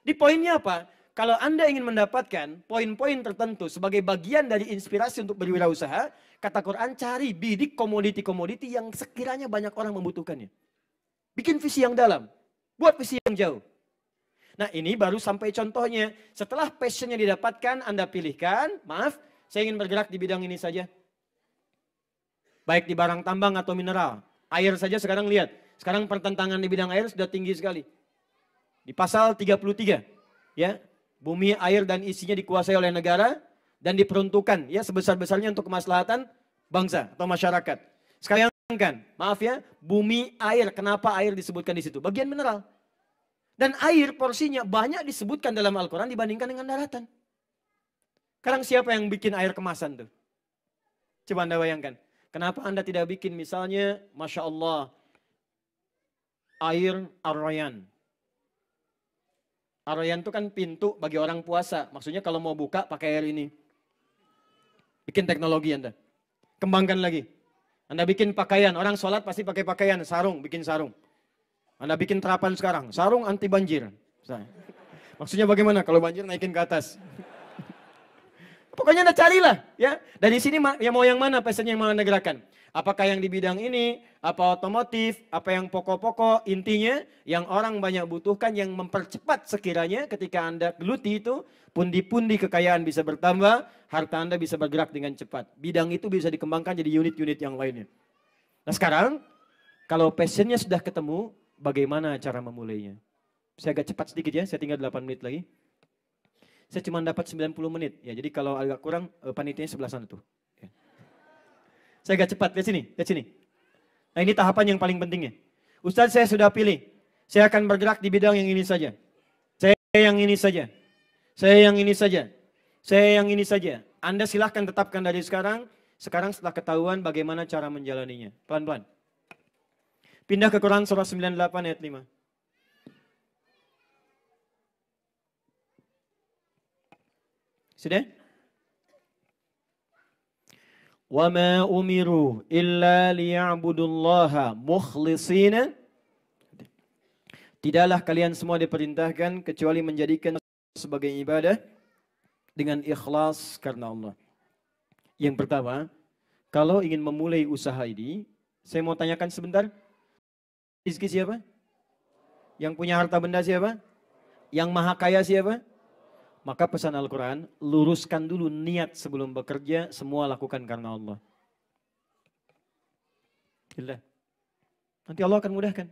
Di poinnya apa? Kalau Anda ingin mendapatkan poin-poin tertentu sebagai bagian dari inspirasi untuk berwirausaha, kata Quran cari bidik komoditi-komoditi yang sekiranya banyak orang membutuhkannya. Bikin visi yang dalam, buat visi yang jauh. Nah ini baru sampai contohnya. Setelah passionnya didapatkan, Anda pilihkan, maaf, saya ingin bergerak di bidang ini saja. Baik di barang tambang atau mineral. Air saja sekarang lihat. Sekarang pertentangan di bidang air sudah tinggi sekali. Di pasal 33, ya, bumi, air dan isinya dikuasai oleh negara dan diperuntukkan ya sebesar-besarnya untuk kemaslahatan bangsa atau masyarakat. Sekalian kan, maaf ya, bumi, air, kenapa air disebutkan di situ? Bagian mineral. Dan air porsinya banyak disebutkan dalam Al-Quran dibandingkan dengan daratan. Sekarang siapa yang bikin air kemasan tuh? Coba Anda bayangkan. Kenapa Anda tidak bikin misalnya, Masya Allah, air Ar-Rayyan. Ar-Rayyan itu kan pintu bagi orang puasa. Maksudnya kalau mau buka pakai air ini. Bikin teknologi Anda. Kembangkan lagi. Anda bikin pakaian. Orang sholat pasti pakai pakaian. Sarung, bikin sarung. Anda bikin terapan sekarang. Sarung anti banjir. Maksudnya bagaimana? Kalau banjir naikin ke atas. Pokoknya Anda carilah. Ya. Dari sini ya mau yang mana pesannya yang mau Anda gerakan. Apakah yang di bidang ini, apa otomotif, apa yang pokok-pokok, intinya yang orang banyak butuhkan yang mempercepat sekiranya ketika Anda geluti itu, pundi-pundi kekayaan bisa bertambah, harta Anda bisa bergerak dengan cepat. Bidang itu bisa dikembangkan jadi unit-unit yang lainnya. Nah sekarang, kalau passionnya sudah ketemu, bagaimana cara memulainya? Saya agak cepat sedikit ya, saya tinggal 8 menit lagi. Saya cuma dapat 90 menit, ya jadi kalau agak kurang, panitianya sebelah sana tuh. Saya agak cepat, lihat sini. Nah ini tahapan yang paling pentingnya. Ustaz saya sudah pilih, saya akan bergerak di bidang yang ini saja. yang ini saja. Saya yang ini saja. Saya yang ini saja. Anda silahkan tetapkan dari sekarang. Sekarang setelah ketahuan bagaimana cara menjalaninya. Pelan-pelan. Pindah ke Quran surah 98 ayat 5. Sudah? وَمَا أُمِرُوا إِلَّا لِيَعْبُدُوا اللَّهَ مُخْلِصِينَ. Tidaklah kalian semua diperintahkan kecuali menjadikan sebagai ibadah dengan ikhlas karena Allah. Yang pertama, kalau ingin memulai usaha ini, saya mau tanyakan sebentar. Rizki siapa? Yang punya harta benda siapa? Yang maha kaya siapa? Maka pesan Al-Quran, luruskan dulu niat sebelum bekerja, semua lakukan karena Allah. Gila. Nanti Allah akan mudahkan.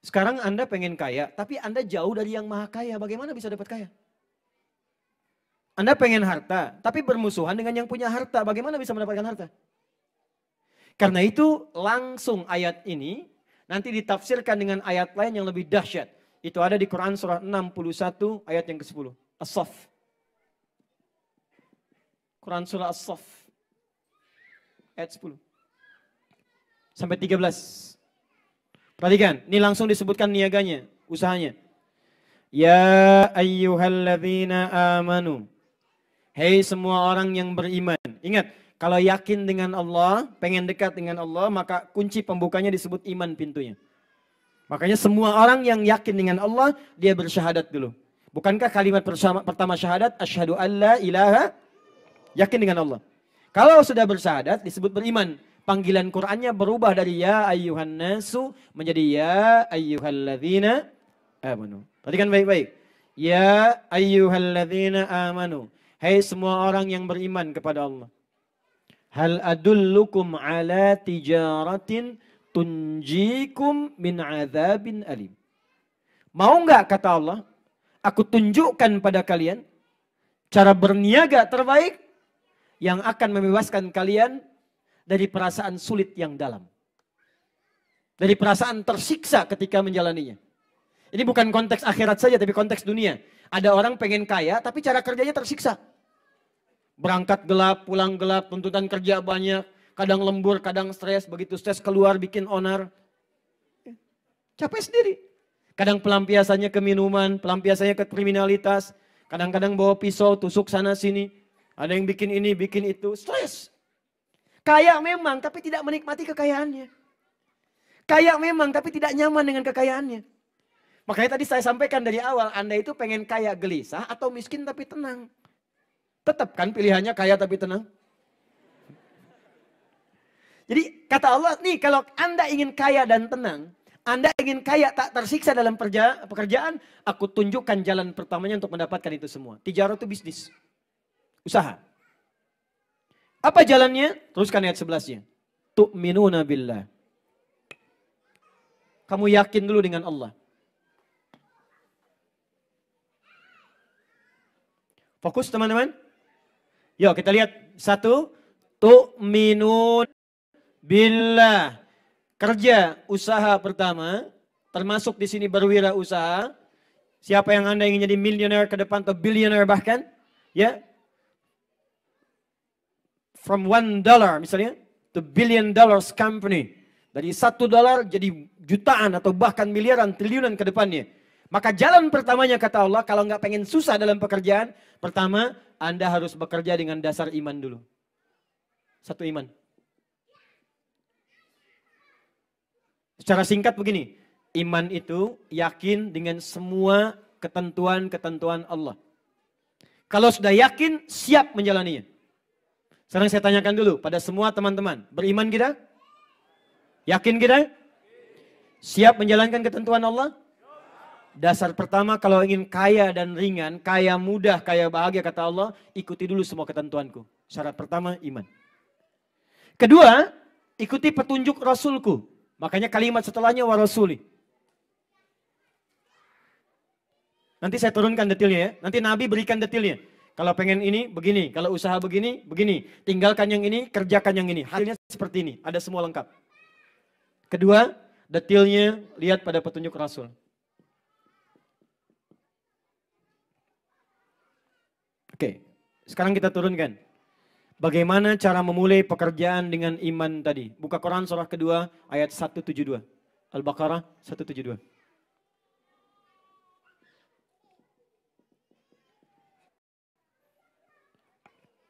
Sekarang Anda pengen kaya, tapi Anda jauh dari yang maha kaya. Bagaimana bisa dapat kaya? Anda pengen harta, tapi bermusuhan dengan yang punya harta. Bagaimana bisa mendapatkan harta? Karena itu langsung ayat ini nanti ditafsirkan dengan ayat lain yang lebih dahsyat. Itu ada di Quran surah 61 ayat yang ke-10. As-Saff. Quran surah As-Saff. Ayat 10. Sampai 13. Perhatikan, ini langsung disebutkan niaganya, usahanya. Ya ayyuhalladzina amanu. Hei semua orang yang beriman. Ingat, kalau yakin dengan Allah, pengen dekat dengan Allah, maka kunci pembukanya disebut iman pintunya. Makanya semua orang yang yakin dengan Allah, dia bersyahadat dulu. Bukankah kalimat pertama syahadat, asyhadu an la ilaha, yakin dengan Allah. Kalau sudah bersyahadat, disebut beriman. Panggilan Qur'annya berubah dari ya ayyuhan nasu menjadi ya ayyuhalladzina amanu. Perhatikan baik-baik. Ya ayyuhalladzina amanu. Hai semua orang yang beriman kepada Allah. Hal adullukum ala tijaratin tunjikum min azabin alim. Mau enggak kata Allah, aku tunjukkan pada kalian cara berniaga terbaik yang akan membebaskan kalian dari perasaan sulit yang dalam. Dari perasaan tersiksa ketika menjalaninya. Ini bukan konteks akhirat saja, tapi konteks dunia. Ada orang pengen kaya, tapi cara kerjanya tersiksa. Berangkat gelap, pulang gelap, tuntutan kerja banyak. Kadang lembur, kadang stres. Begitu stres keluar bikin onar. Capek sendiri. Kadang pelampiasannya ke minuman, pelampiasannya ke kriminalitas. Kadang-kadang bawa pisau, tusuk sana sini. Ada yang bikin ini, bikin itu. Stres. Kaya memang, tapi tidak menikmati kekayaannya. Kaya memang, tapi tidak nyaman dengan kekayaannya. Makanya tadi saya sampaikan dari awal, Anda itu pengen kaya gelisah atau miskin tapi tenang. Tetap kan pilihannya kaya tapi tenang. Jadi kata Allah, nih kalau Anda ingin kaya dan tenang, Anda ingin kaya tak tersiksa dalam pekerjaan, aku tunjukkan jalan pertamanya untuk mendapatkan itu semua. Tijarah itu bisnis. Usaha. Apa jalannya? Teruskan ayat 11-nya. Tu'minuna billah. Kamu yakin dulu dengan Allah. Fokus teman-teman. Yuk kita lihat. Satu. Tu'minun billah. Kerja usaha pertama. Termasuk di sini berwirausaha. Siapa yang Anda ingin jadi milioner ke depan atau billionaire bahkan. Ya. From $1 misalnya to $1 billion company. Dari $1 jadi jutaan atau bahkan miliaran, triliunan ke depannya. Maka jalan pertamanya kata Allah, kalau nggak pengen susah dalam pekerjaan, pertama Anda harus bekerja dengan dasar iman dulu. Satu iman. Secara singkat begini, iman itu yakin dengan semua ketentuan-ketentuan Allah. Kalau sudah yakin, siap menjalaninya. Sekarang saya tanyakan dulu pada semua teman-teman. Beriman kita? Yakin kita? Siap menjalankan ketentuan Allah? Dasar pertama kalau ingin kaya dan ringan, kaya mudah, kaya bahagia kata Allah, ikuti dulu semua ketentuanku. Syarat pertama iman. Kedua, ikuti petunjuk Rasulku. Makanya kalimat setelahnya wa rasuli. Nanti saya turunkan detailnya ya. Nanti Nabi berikan detailnya. Kalau pengen ini, begini. Kalau usaha begini, begini. Tinggalkan yang ini, kerjakan yang ini. Hasilnya seperti ini. Ada semua lengkap. Kedua, detailnya lihat pada petunjuk Rasul. Oke, sekarang kita turunkan. Bagaimana cara memulai pekerjaan dengan iman tadi? Buka Quran surah kedua ayat 172. Al-Baqarah 172.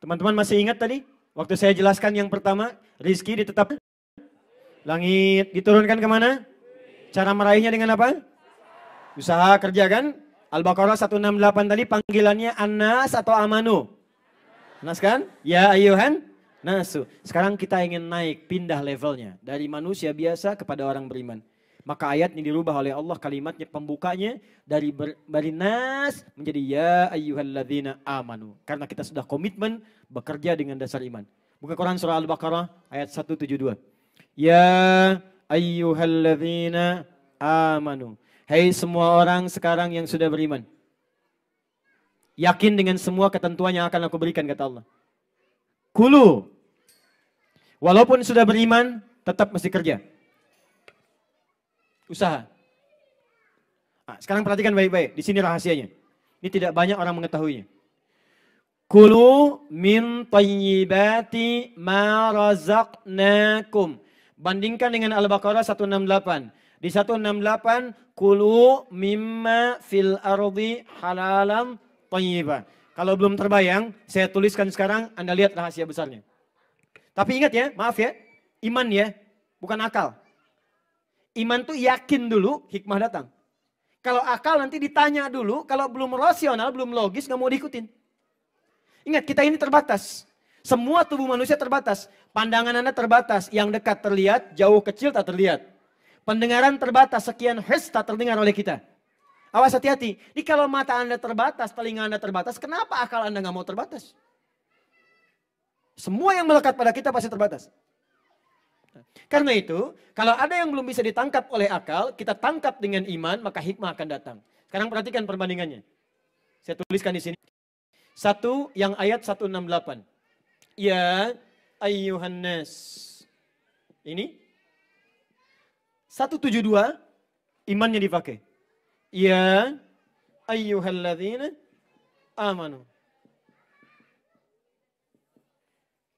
Teman-teman masih ingat tadi? Waktu saya jelaskan yang pertama, rizki ditetapkan. Langit diturunkan kemana? Cara meraihnya dengan apa? Usaha, kerja kan? Al-Baqarah 168 tadi panggilannya An-Nas atau Amanu? Nas kan? Ya ayuhan nasu. Sekarang kita ingin naik, pindah levelnya. Dari manusia biasa kepada orang beriman. Maka ayatnya dirubah oleh Allah, kalimatnya pembukanya dari nas menjadi ya ayyuhalladzina amanu. Karena kita sudah komitmen bekerja dengan dasar iman. Buka Quran surah Al-Baqarah ayat 172. Ya ayyuhalladzina amanu. Hei semua orang sekarang yang sudah beriman. Yakin dengan semua ketentuan yang akan aku berikan, kata Allah. Kulu. Walaupun sudah beriman, tetap mesti kerja. Usaha. Nah, sekarang perhatikan baik-baik. Di sini rahasianya. Ini tidak banyak orang mengetahuinya. Kulu min tayyibati ma razaqnakum. Bandingkan dengan Al-Baqarah 168. Di 168, kulu mimma fil ardi halalam tayyibah. Kalau belum terbayang, saya tuliskan sekarang, Anda lihat rahasia besarnya. Tapi ingat ya, maaf ya, iman ya, bukan akal. Iman tuh yakin dulu, hikmah datang. Kalau akal nanti ditanya dulu, kalau belum rasional, belum logis, nggak mau diikutin. Ingat, kita ini terbatas. Semua tubuh manusia terbatas. Pandangan Anda terbatas, yang dekat terlihat, jauh kecil tak terlihat. Pendengaran terbatas, sekian hertz tak terdengar oleh kita. Awas hati-hati. Ini kalau mata Anda terbatas, telinga Anda terbatas, kenapa akal Anda nggak mau terbatas? Semua yang melekat pada kita pasti terbatas. Karena itu, kalau ada yang belum bisa ditangkap oleh akal, kita tangkap dengan iman, maka hikmah akan datang. Sekarang perhatikan perbandingannya. Saya tuliskan di sini. Satu yang ayat 168. Ya ayyuhan nas. Ini 172 imannya dipakai. Ya ayyuhalladzina amanu.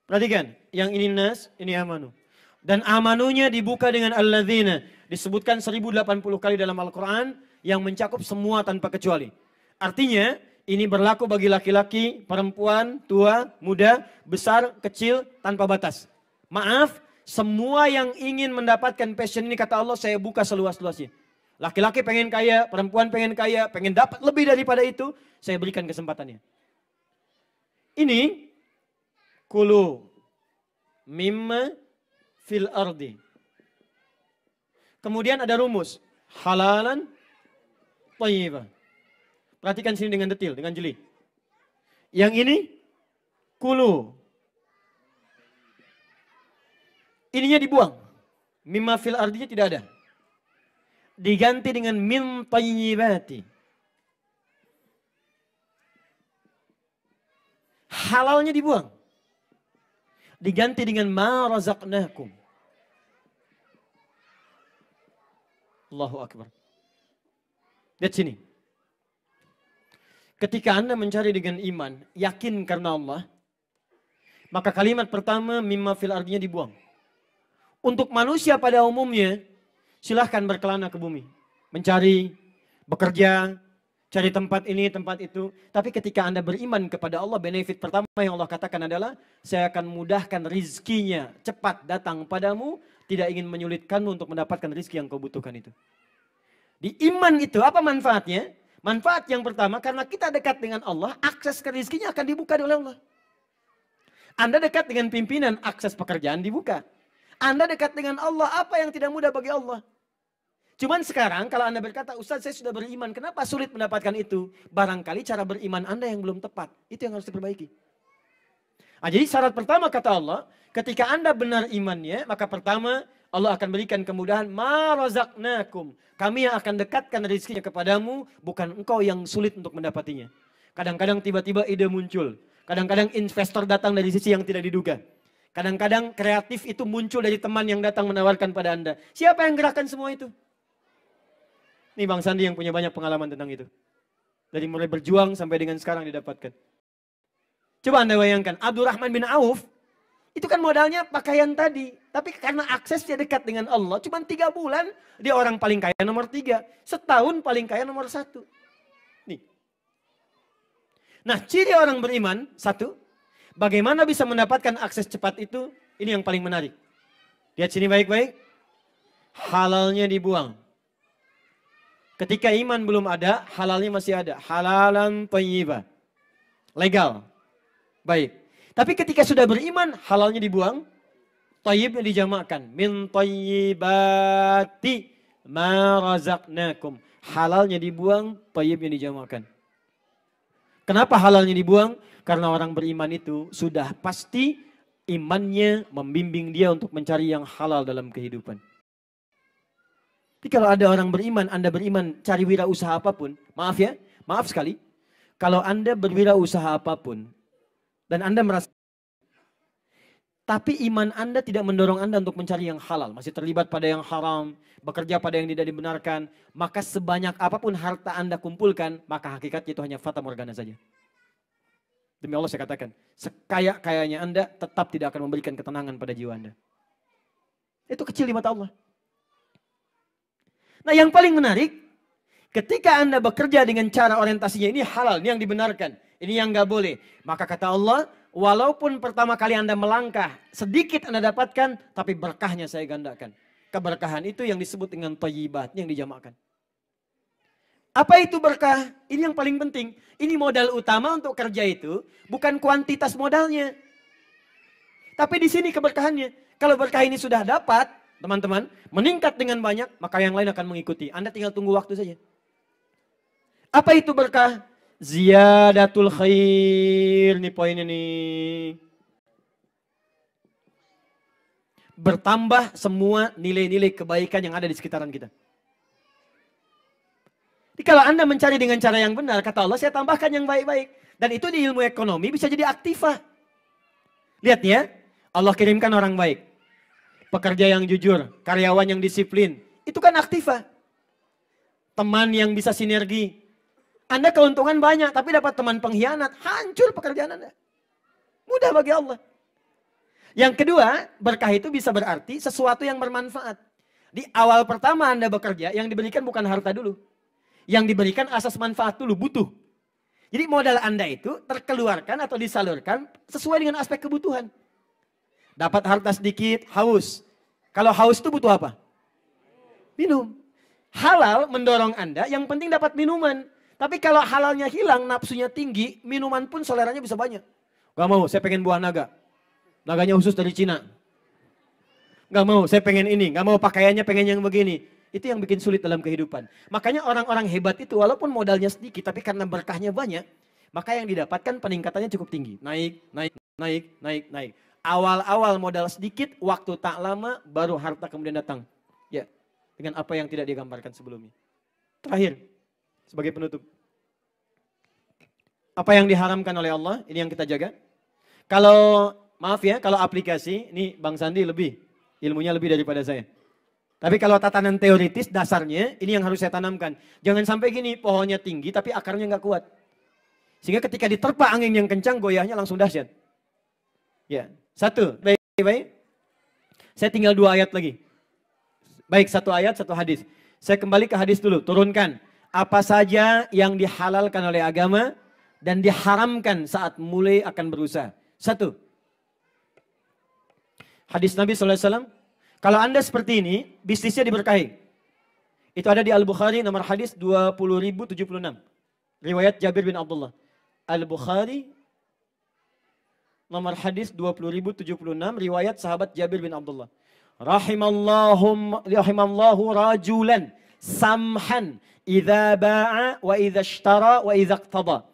Perhatikan, yang ini nas, ini amanu. Dan amanunya dibuka dengan alladzina. Disebutkan 1080 kali dalam Al-Quran yang mencakup semua tanpa kecuali. Artinya ini berlaku bagi laki-laki, perempuan, tua, muda, besar, kecil, tanpa batas. Maaf, semua yang ingin mendapatkan passion ini kata Allah saya buka seluas-luasnya. Laki-laki pengen kaya, perempuan pengen kaya, pengen dapat lebih daripada itu, saya berikan kesempatannya. Ini kulu mimma fil ardi. Kemudian ada rumus. Halalan thayyibah. Perhatikan sini dengan detail, dengan jeli. Yang ini kulu. Ininya dibuang. Mimma fil ardinya tidak ada. Diganti dengan min thayyibati. Halalnya dibuang. Diganti dengan ma razaqnakum. Allahu Akbar. Lihat sini. Ketika Anda mencari dengan iman, yakin karena Allah, maka kalimat pertama mimma fil ardinya dibuang. Untuk manusia pada umumnya, silahkan berkelana ke bumi. Mencari, bekerja, cari tempat ini, tempat itu. Tapi ketika Anda beriman kepada Allah, benefit pertama yang Allah katakan adalah, saya akan mudahkan rizkinya cepat datang padamu, tidak ingin menyulitkanmu untuk mendapatkan rizki yang kau butuhkan itu. Di iman itu apa manfaatnya? Manfaat yang pertama, karena kita dekat dengan Allah, akses ke rizkinya akan dibuka oleh Allah. Anda dekat dengan pimpinan, akses pekerjaan dibuka. Anda dekat dengan Allah, apa yang tidak mudah bagi Allah? Cuman sekarang kalau Anda berkata, Ustaz saya sudah beriman, kenapa sulit mendapatkan itu? Barangkali cara beriman Anda yang belum tepat. Itu yang harus diperbaiki. Nah, jadi syarat pertama kata Allah, ketika Anda benar imannya, maka pertama Allah akan berikan kemudahan, ma razaqnakum. Kami yang akan dekatkan rezekinya kepadamu, bukan engkau yang sulit untuk mendapatinya. Kadang-kadang tiba-tiba ide muncul. Kadang-kadang investor datang dari sisi yang tidak diduga. Kadang-kadang kreatif itu muncul dari teman yang datang menawarkan pada Anda. Siapa yang gerakan semua itu? Ini Bang Sandi yang punya banyak pengalaman tentang itu. Dari mulai berjuang sampai dengan sekarang didapatkan. Coba Anda bayangkan, Abdurrahman bin Auf, itu kan modalnya pakaian tadi. Tapi karena aksesnya dekat dengan Allah, cuma 3 bulan, dia orang paling kaya nomor 3. Setahun paling kaya nomor 1. Nih. Nah, ciri orang beriman, 1, bagaimana bisa mendapatkan akses cepat itu, ini yang paling menarik. Lihat sini baik-baik, halalnya dibuang. Ketika iman belum ada, halalnya masih ada. Halalan thayyibah. Legal. Baik. Tapi ketika sudah beriman, halalnya dibuang, thayyibnya dijamakkan. Min thayyibati ma razaqnakum. Halalnya dibuang, thayyibnya dijamakkan. Kenapa halalnya dibuang? Karena orang beriman itu sudah pasti imannya membimbing dia untuk mencari yang halal dalam kehidupan. Jadi kalau ada orang beriman, Anda beriman cari wirausaha apapun, maaf ya, maaf sekali. Kalau Anda berwirausaha apapun, dan Anda merasa, tapi iman Anda tidak mendorong Anda untuk mencari yang halal. Masih terlibat pada yang haram, bekerja pada yang tidak dibenarkan. Maka sebanyak apapun harta Anda kumpulkan, maka hakikatnya itu hanya fata morgana saja. Demi Allah saya katakan, sekaya-kayanya Anda tetap tidak akan memberikan ketenangan pada jiwa Anda. Itu kecil di mata Allah. Nah yang paling menarik, ketika Anda bekerja dengan cara orientasinya ini halal, ini yang dibenarkan. Ini yang gak boleh. Maka kata Allah, walaupun pertama kali Anda melangkah, sedikit Anda dapatkan, tapi berkahnya saya gandakan. Keberkahan itu yang disebut dengan thayyibat, yang dijamakkan. Apa itu berkah? Ini yang paling penting. Ini modal utama untuk kerja itu, bukan kuantitas modalnya. Tapi di sini keberkahannya. Kalau berkah ini sudah dapat, teman-teman, meningkat dengan banyak, maka yang lain akan mengikuti. Anda tinggal tunggu waktu saja. Apa itu berkah? Ziyadatul khair, nih poinnya nih. Bertambah semua nilai-nilai kebaikan yang ada di sekitaran kita. Jadi kalau Anda mencari dengan cara yang benar, kata Allah, saya tambahkan yang baik-baik. Dan itu di ilmu ekonomi bisa jadi aktiva. Lihat ya, Allah kirimkan orang baik. Pekerja yang jujur, karyawan yang disiplin. Itu kan aktiva. Teman yang bisa sinergi. Anda keuntungan banyak, tapi dapat teman pengkhianat, hancur pekerjaan Anda. Mudah bagi Allah. Yang kedua, berkah itu bisa berarti sesuatu yang bermanfaat. Di awal pertama Anda bekerja, yang diberikan bukan harta dulu. Yang diberikan asas manfaat dulu, butuh. Jadi modal Anda itu terkeluarkan atau disalurkan sesuai dengan aspek kebutuhan. Dapat harta sedikit, haus. Kalau haus itu butuh apa? Minum. Halal mendorong Anda, yang penting dapat minuman. Tapi kalau halalnya hilang, nafsunya tinggi, minuman pun seleranya bisa banyak. Gak mau, saya pengen buah naga. Naganya khusus dari Cina. Gak mau, saya pengen ini. Gak mau pakaiannya pengen yang begini. Itu yang bikin sulit dalam kehidupan. Makanya orang-orang hebat itu walaupun modalnya sedikit, tapi karena berkahnya banyak, maka yang didapatkan peningkatannya cukup tinggi. Naik, naik, naik, naik, naik. Awal-awal modal sedikit, waktu tak lama, baru harta kemudian datang. Ya, dengan apa yang tidak digambarkan sebelumnya. Terakhir. Sebagai penutup. Apa yang diharamkan oleh Allah, ini yang kita jaga. Kalau, maaf ya, kalau aplikasi, ini Bang Sandi lebih, ilmunya lebih daripada saya. Tapi kalau tatanan teoritis, dasarnya, ini yang harus saya tanamkan. Jangan sampai gini, pohonnya tinggi tapi akarnya nggak kuat. Sehingga ketika diterpa angin yang kencang, goyahnya langsung dahsyat. Ya, satu, baik-baik. Saya tinggal 2 ayat lagi. Baik, 1 ayat, 1 hadis. Saya kembali ke hadis dulu, turunkan. Apa saja yang dihalalkan oleh agama dan diharamkan saat mulai akan berusaha. 1. Hadis Nabi SAW. Kalau Anda seperti ini, bisnisnya diberkahi. Itu ada di Al-Bukhari nomor hadis 20.076. Riwayat Jabir bin Abdullah. Al-Bukhari nomor hadis 20.076. Riwayat sahabat Jabir bin Abdullah. Rahimallahu rajulan samhan idza ba'a wa idza ishtara wa idza iqtada.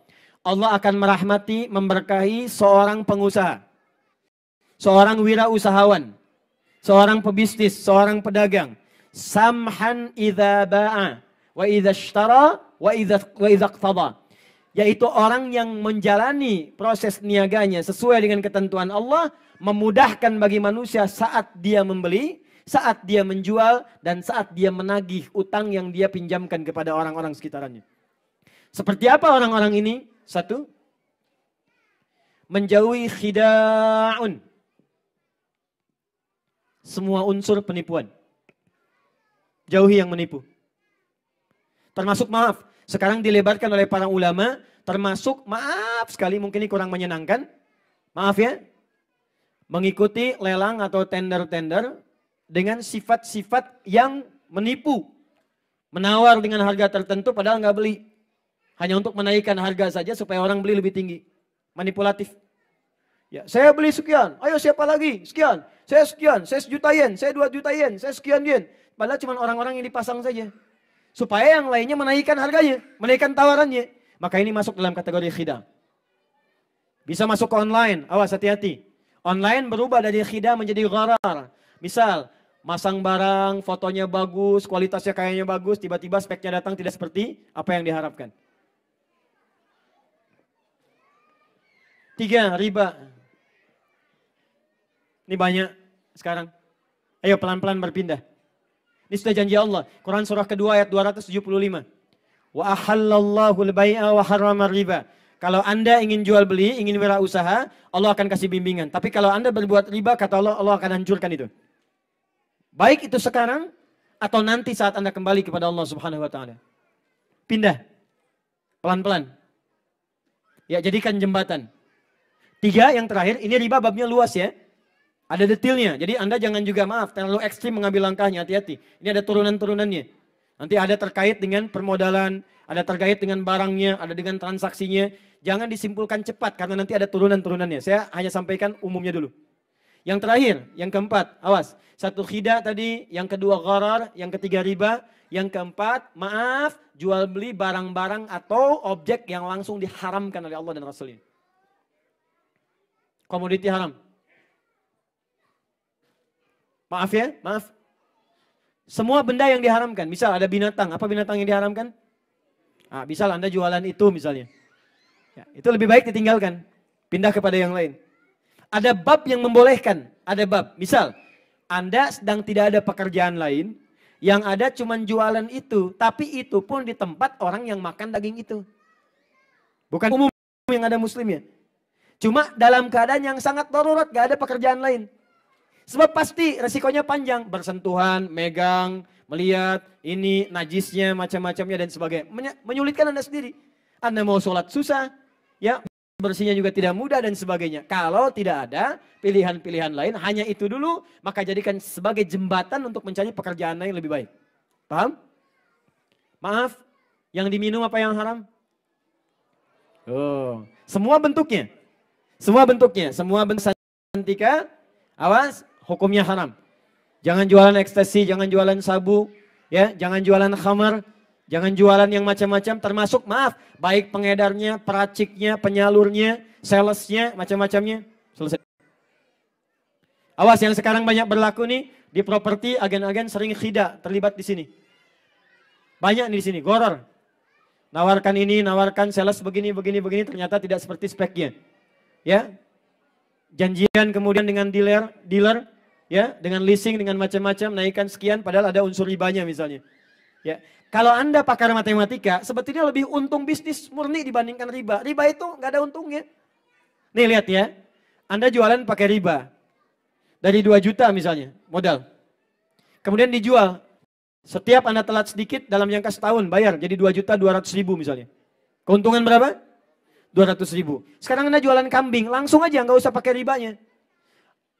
Allah akan merahmati, memberkahi seorang pengusaha. Seorang wirausahawan. Seorang pebisnis, seorang pedagang. Samhan idza ba'a wa idza ishtara wa idza iqtada. Yaitu orang yang menjalani proses niaganya sesuai dengan ketentuan Allah, memudahkan bagi manusia saat dia membeli, saat dia menjual, dan saat dia menagih utang yang dia pinjamkan kepada orang-orang sekitarnya. Seperti apa orang-orang ini? 1, menjauhi khida'un. Semua unsur penipuan. Jauhi yang menipu. Termasuk maaf, sekarang dilebarkan oleh para ulama, termasuk maaf sekali, mungkin ini kurang menyenangkan. Maaf ya, mengikuti lelang atau tender-tender dengan sifat-sifat yang menipu. Menawar dengan harga tertentu padahal nggak beli. Hanya untuk menaikkan harga saja supaya orang beli lebih tinggi. Manipulatif. Ya, saya beli sekian, ayo siapa lagi? Sekian, saya 1 juta yen, saya 2 juta yen, saya sekian yen. Padahal cuma orang-orang yang dipasang saja. Supaya yang lainnya menaikkan harganya, menaikkan tawarannya. Maka ini masuk dalam kategori khida. Bisa masuk ke online, awas hati-hati. Online berubah dari khida menjadi gharar. Misal, masang barang, fotonya bagus, kualitasnya kayaknya bagus, tiba-tiba speknya datang tidak seperti apa yang diharapkan. 3, riba. Ini banyak sekarang. Ayo pelan-pelan berpindah. Ini sudah janji Allah. Quran surah kedua ayat 275. Wa ahallallahu al-bai'a wa harrama riba. Kalau Anda ingin jual beli, ingin wirausaha, Allah akan kasih bimbingan. Tapi kalau Anda berbuat riba, kata Allah, Allah akan hancurkan itu. Baik itu sekarang atau nanti saat Anda kembali kepada Allah Subhanahu wa taala. Pindah. Pelan-pelan. Ya, jadikan jembatan. 3 yang terakhir, ini riba babnya luas ya. Ada detailnya, jadi Anda jangan juga terlalu ekstrim mengambil langkahnya, hati-hati. Ini ada turunan-turunannya. Nanti ada terkait dengan permodalan, ada terkait dengan barangnya, ada dengan transaksinya. Jangan disimpulkan cepat karena nanti ada turunan-turunannya. Saya hanya sampaikan umumnya dulu. Yang terakhir, yang keempat, awas. 1 khida tadi, yang kedua gharar, yang ketiga riba. Yang keempat, jual beli barang-barang atau objek yang langsung diharamkan oleh Allah dan Rasulnya. Komoditi haram. Maaf ya, maaf. Semua benda yang diharamkan. Misal ada binatang, apa binatang yang diharamkan? Misal Anda jualan itu misalnya. Ya, itu lebih baik ditinggalkan. Pindah kepada yang lain. Ada bab yang membolehkan. Ada bab. Misal, Anda sedang tidak ada pekerjaan lain. Yang ada cuma jualan itu. Tapi itu pun di tempat orang yang makan daging itu. Bukan umum yang ada muslimnya. Cuma dalam keadaan yang sangat darurat, gak ada pekerjaan lain. Sebab pasti resikonya panjang, bersentuhan, megang, melihat, ini najisnya, macam-macamnya dan sebagainya. Menyulitkan Anda sendiri. Anda mau sholat susah, ya bersihnya juga tidak mudah dan sebagainya. Kalau tidak ada pilihan-pilihan lain, hanya itu dulu, maka jadikan sebagai jembatan untuk mencari pekerjaan lain lebih baik. Paham? Maaf, yang diminum apa yang haram? Semua bentuknya. Semua bentuknya, semua bentuk santika, awas, hukumnya haram. Jangan jualan ekstasi, jangan jualan sabu, ya, jangan jualan khamar, jangan jualan yang macam-macam, termasuk baik pengedarnya, peraciknya, penyalurnya, salesnya, macam-macamnya. Selesai. Awas yang sekarang banyak berlaku nih di properti, agen-agen sering khida terlibat di sini. Banyak nih di sini, gharar. Nawarkan ini, nawarkan sales begini, ternyata tidak seperti speknya. Ya, janjian kemudian dengan dealer, ya, dengan leasing, dengan macam-macam, naikkan sekian, padahal ada unsur ribanya misalnya. Ya, kalau Anda pakar matematika, sebetulnya lebih untung bisnis murni dibandingkan riba. Riba itu nggak ada untungnya. Nih lihat ya, Anda jualan pakai riba, dari 2 juta misalnya, modal. Kemudian dijual, setiap Anda telat sedikit dalam jangka setahun, bayar, jadi 2.200.000 misalnya. Keuntungan berapa? 200.000. Sekarang Anda jualan kambing, langsung aja nggak usah pakai ribanya.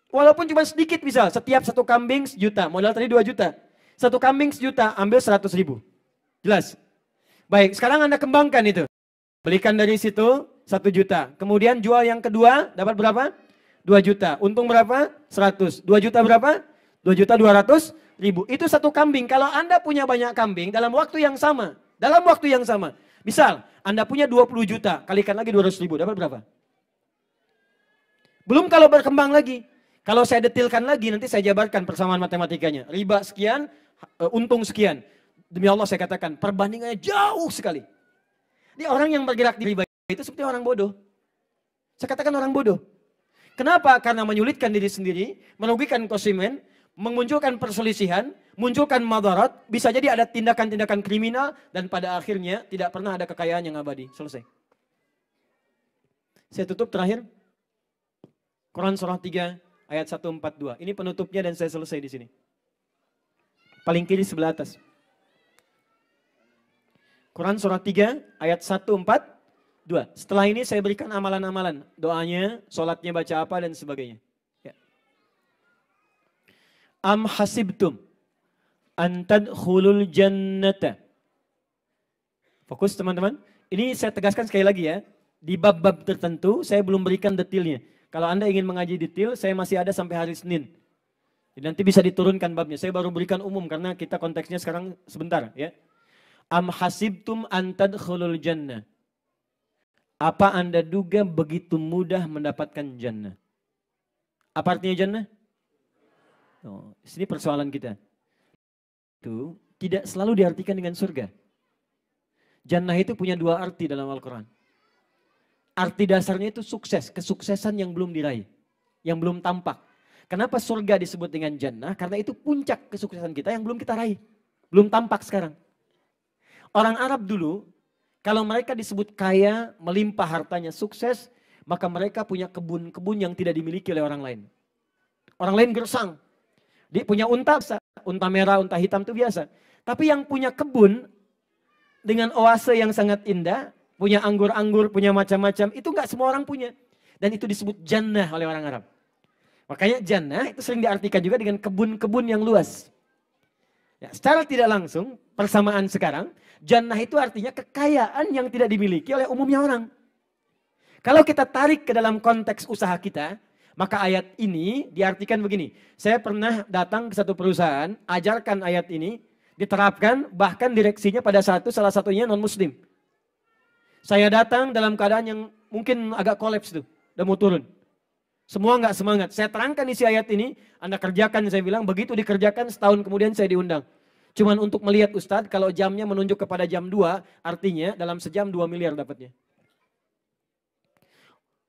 Walaupun cuma sedikit misal, setiap 1 kambing 1 juta, modal tadi 2 juta. 1 kambing 1 juta, ambil 100.000. Jelas? Baik, sekarang Anda kembangkan itu. Belikan dari situ 1 juta. Kemudian jual yang kedua, dapat berapa? 2 juta. Untung berapa? 100. 2 juta berapa? 2.200.000. Itu 1 kambing. Kalau Anda punya banyak kambing dalam waktu yang sama. Misal, Anda punya 20 juta, kalikan lagi 200.000, dapat berapa? Belum kalau berkembang lagi. Kalau saya detilkan lagi, nanti saya jabarkan persamaan matematikanya. Riba sekian, untung sekian. Demi Allah saya katakan, perbandingannya jauh sekali. Ini orang yang bergerak di riba itu seperti orang bodoh. Saya katakan orang bodoh. Kenapa? Karena menyulitkan diri sendiri, merugikan konsumen, memunculkan perselisihan, munculkan madarat, bisa jadi ada tindakan-tindakan kriminal, dan pada akhirnya tidak pernah ada kekayaan yang abadi. Selesai. Saya tutup terakhir. Quran surah 3 ayat 142. Ini penutupnya dan saya selesai di sini. Paling kiri sebelah atas. Quran surah 3 ayat 142. Setelah ini saya berikan amalan-amalan. Doanya, sholatnya baca apa dan sebagainya. Ya. Am hasibtum an tadkhulul jannata. Fokus teman-teman. Ini saya tegaskan sekali lagi ya. Di bab-bab tertentu saya belum berikan detailnya. Kalau Anda ingin mengaji detail, saya masih ada sampai hari Senin. Jadi nanti bisa diturunkan babnya. Saya baru berikan umum karena kita konteksnya sekarang sebentar ya. Am hasibtum an tadkhulul jannah. Apa Anda duga begitu mudah mendapatkan jannah? Apa artinya jannah? Oh, sini persoalan kita. Itu tidak selalu diartikan dengan surga. Jannah itu punya dua arti dalam Al-Quran. Arti dasarnya itu sukses, kesuksesan yang belum diraih, yang belum tampak. Kenapa surga disebut dengan jannah? Karena itu puncak kesuksesan kita yang belum kita raih, belum tampak sekarang. Orang Arab dulu, kalau mereka disebut kaya, melimpah hartanya, sukses, maka mereka punya kebun-kebun yang tidak dimiliki oleh orang lain. Orang lain gersang, dia punya unta merah, unta hitam itu biasa. Tapi yang punya kebun dengan oase yang sangat indah, punya anggur-anggur, punya macam-macam, itu nggak semua orang punya. Dan itu disebut jannah oleh orang Arab. Makanya jannah itu sering diartikan juga dengan kebun-kebun yang luas. Ya, secara tidak langsung, persamaan sekarang, jannah itu artinya kekayaan yang tidak dimiliki oleh umumnya orang. Kalau kita tarik ke dalam konteks usaha kita, maka ayat ini diartikan begini. Saya pernah datang ke satu perusahaan, ajarkan ayat ini, diterapkan, bahkan direksinya pada salah satunya non-muslim. Saya datang dalam keadaan yang mungkin agak kolaps tuh, udah mau turun. Semua nggak semangat. Saya terangkan isi ayat ini, Anda kerjakan, saya bilang, begitu dikerjakan setahun kemudian saya diundang. Cuman untuk melihat Ustadz, kalau jamnya menunjuk kepada jam 2, artinya dalam sejam 2 miliar dapatnya.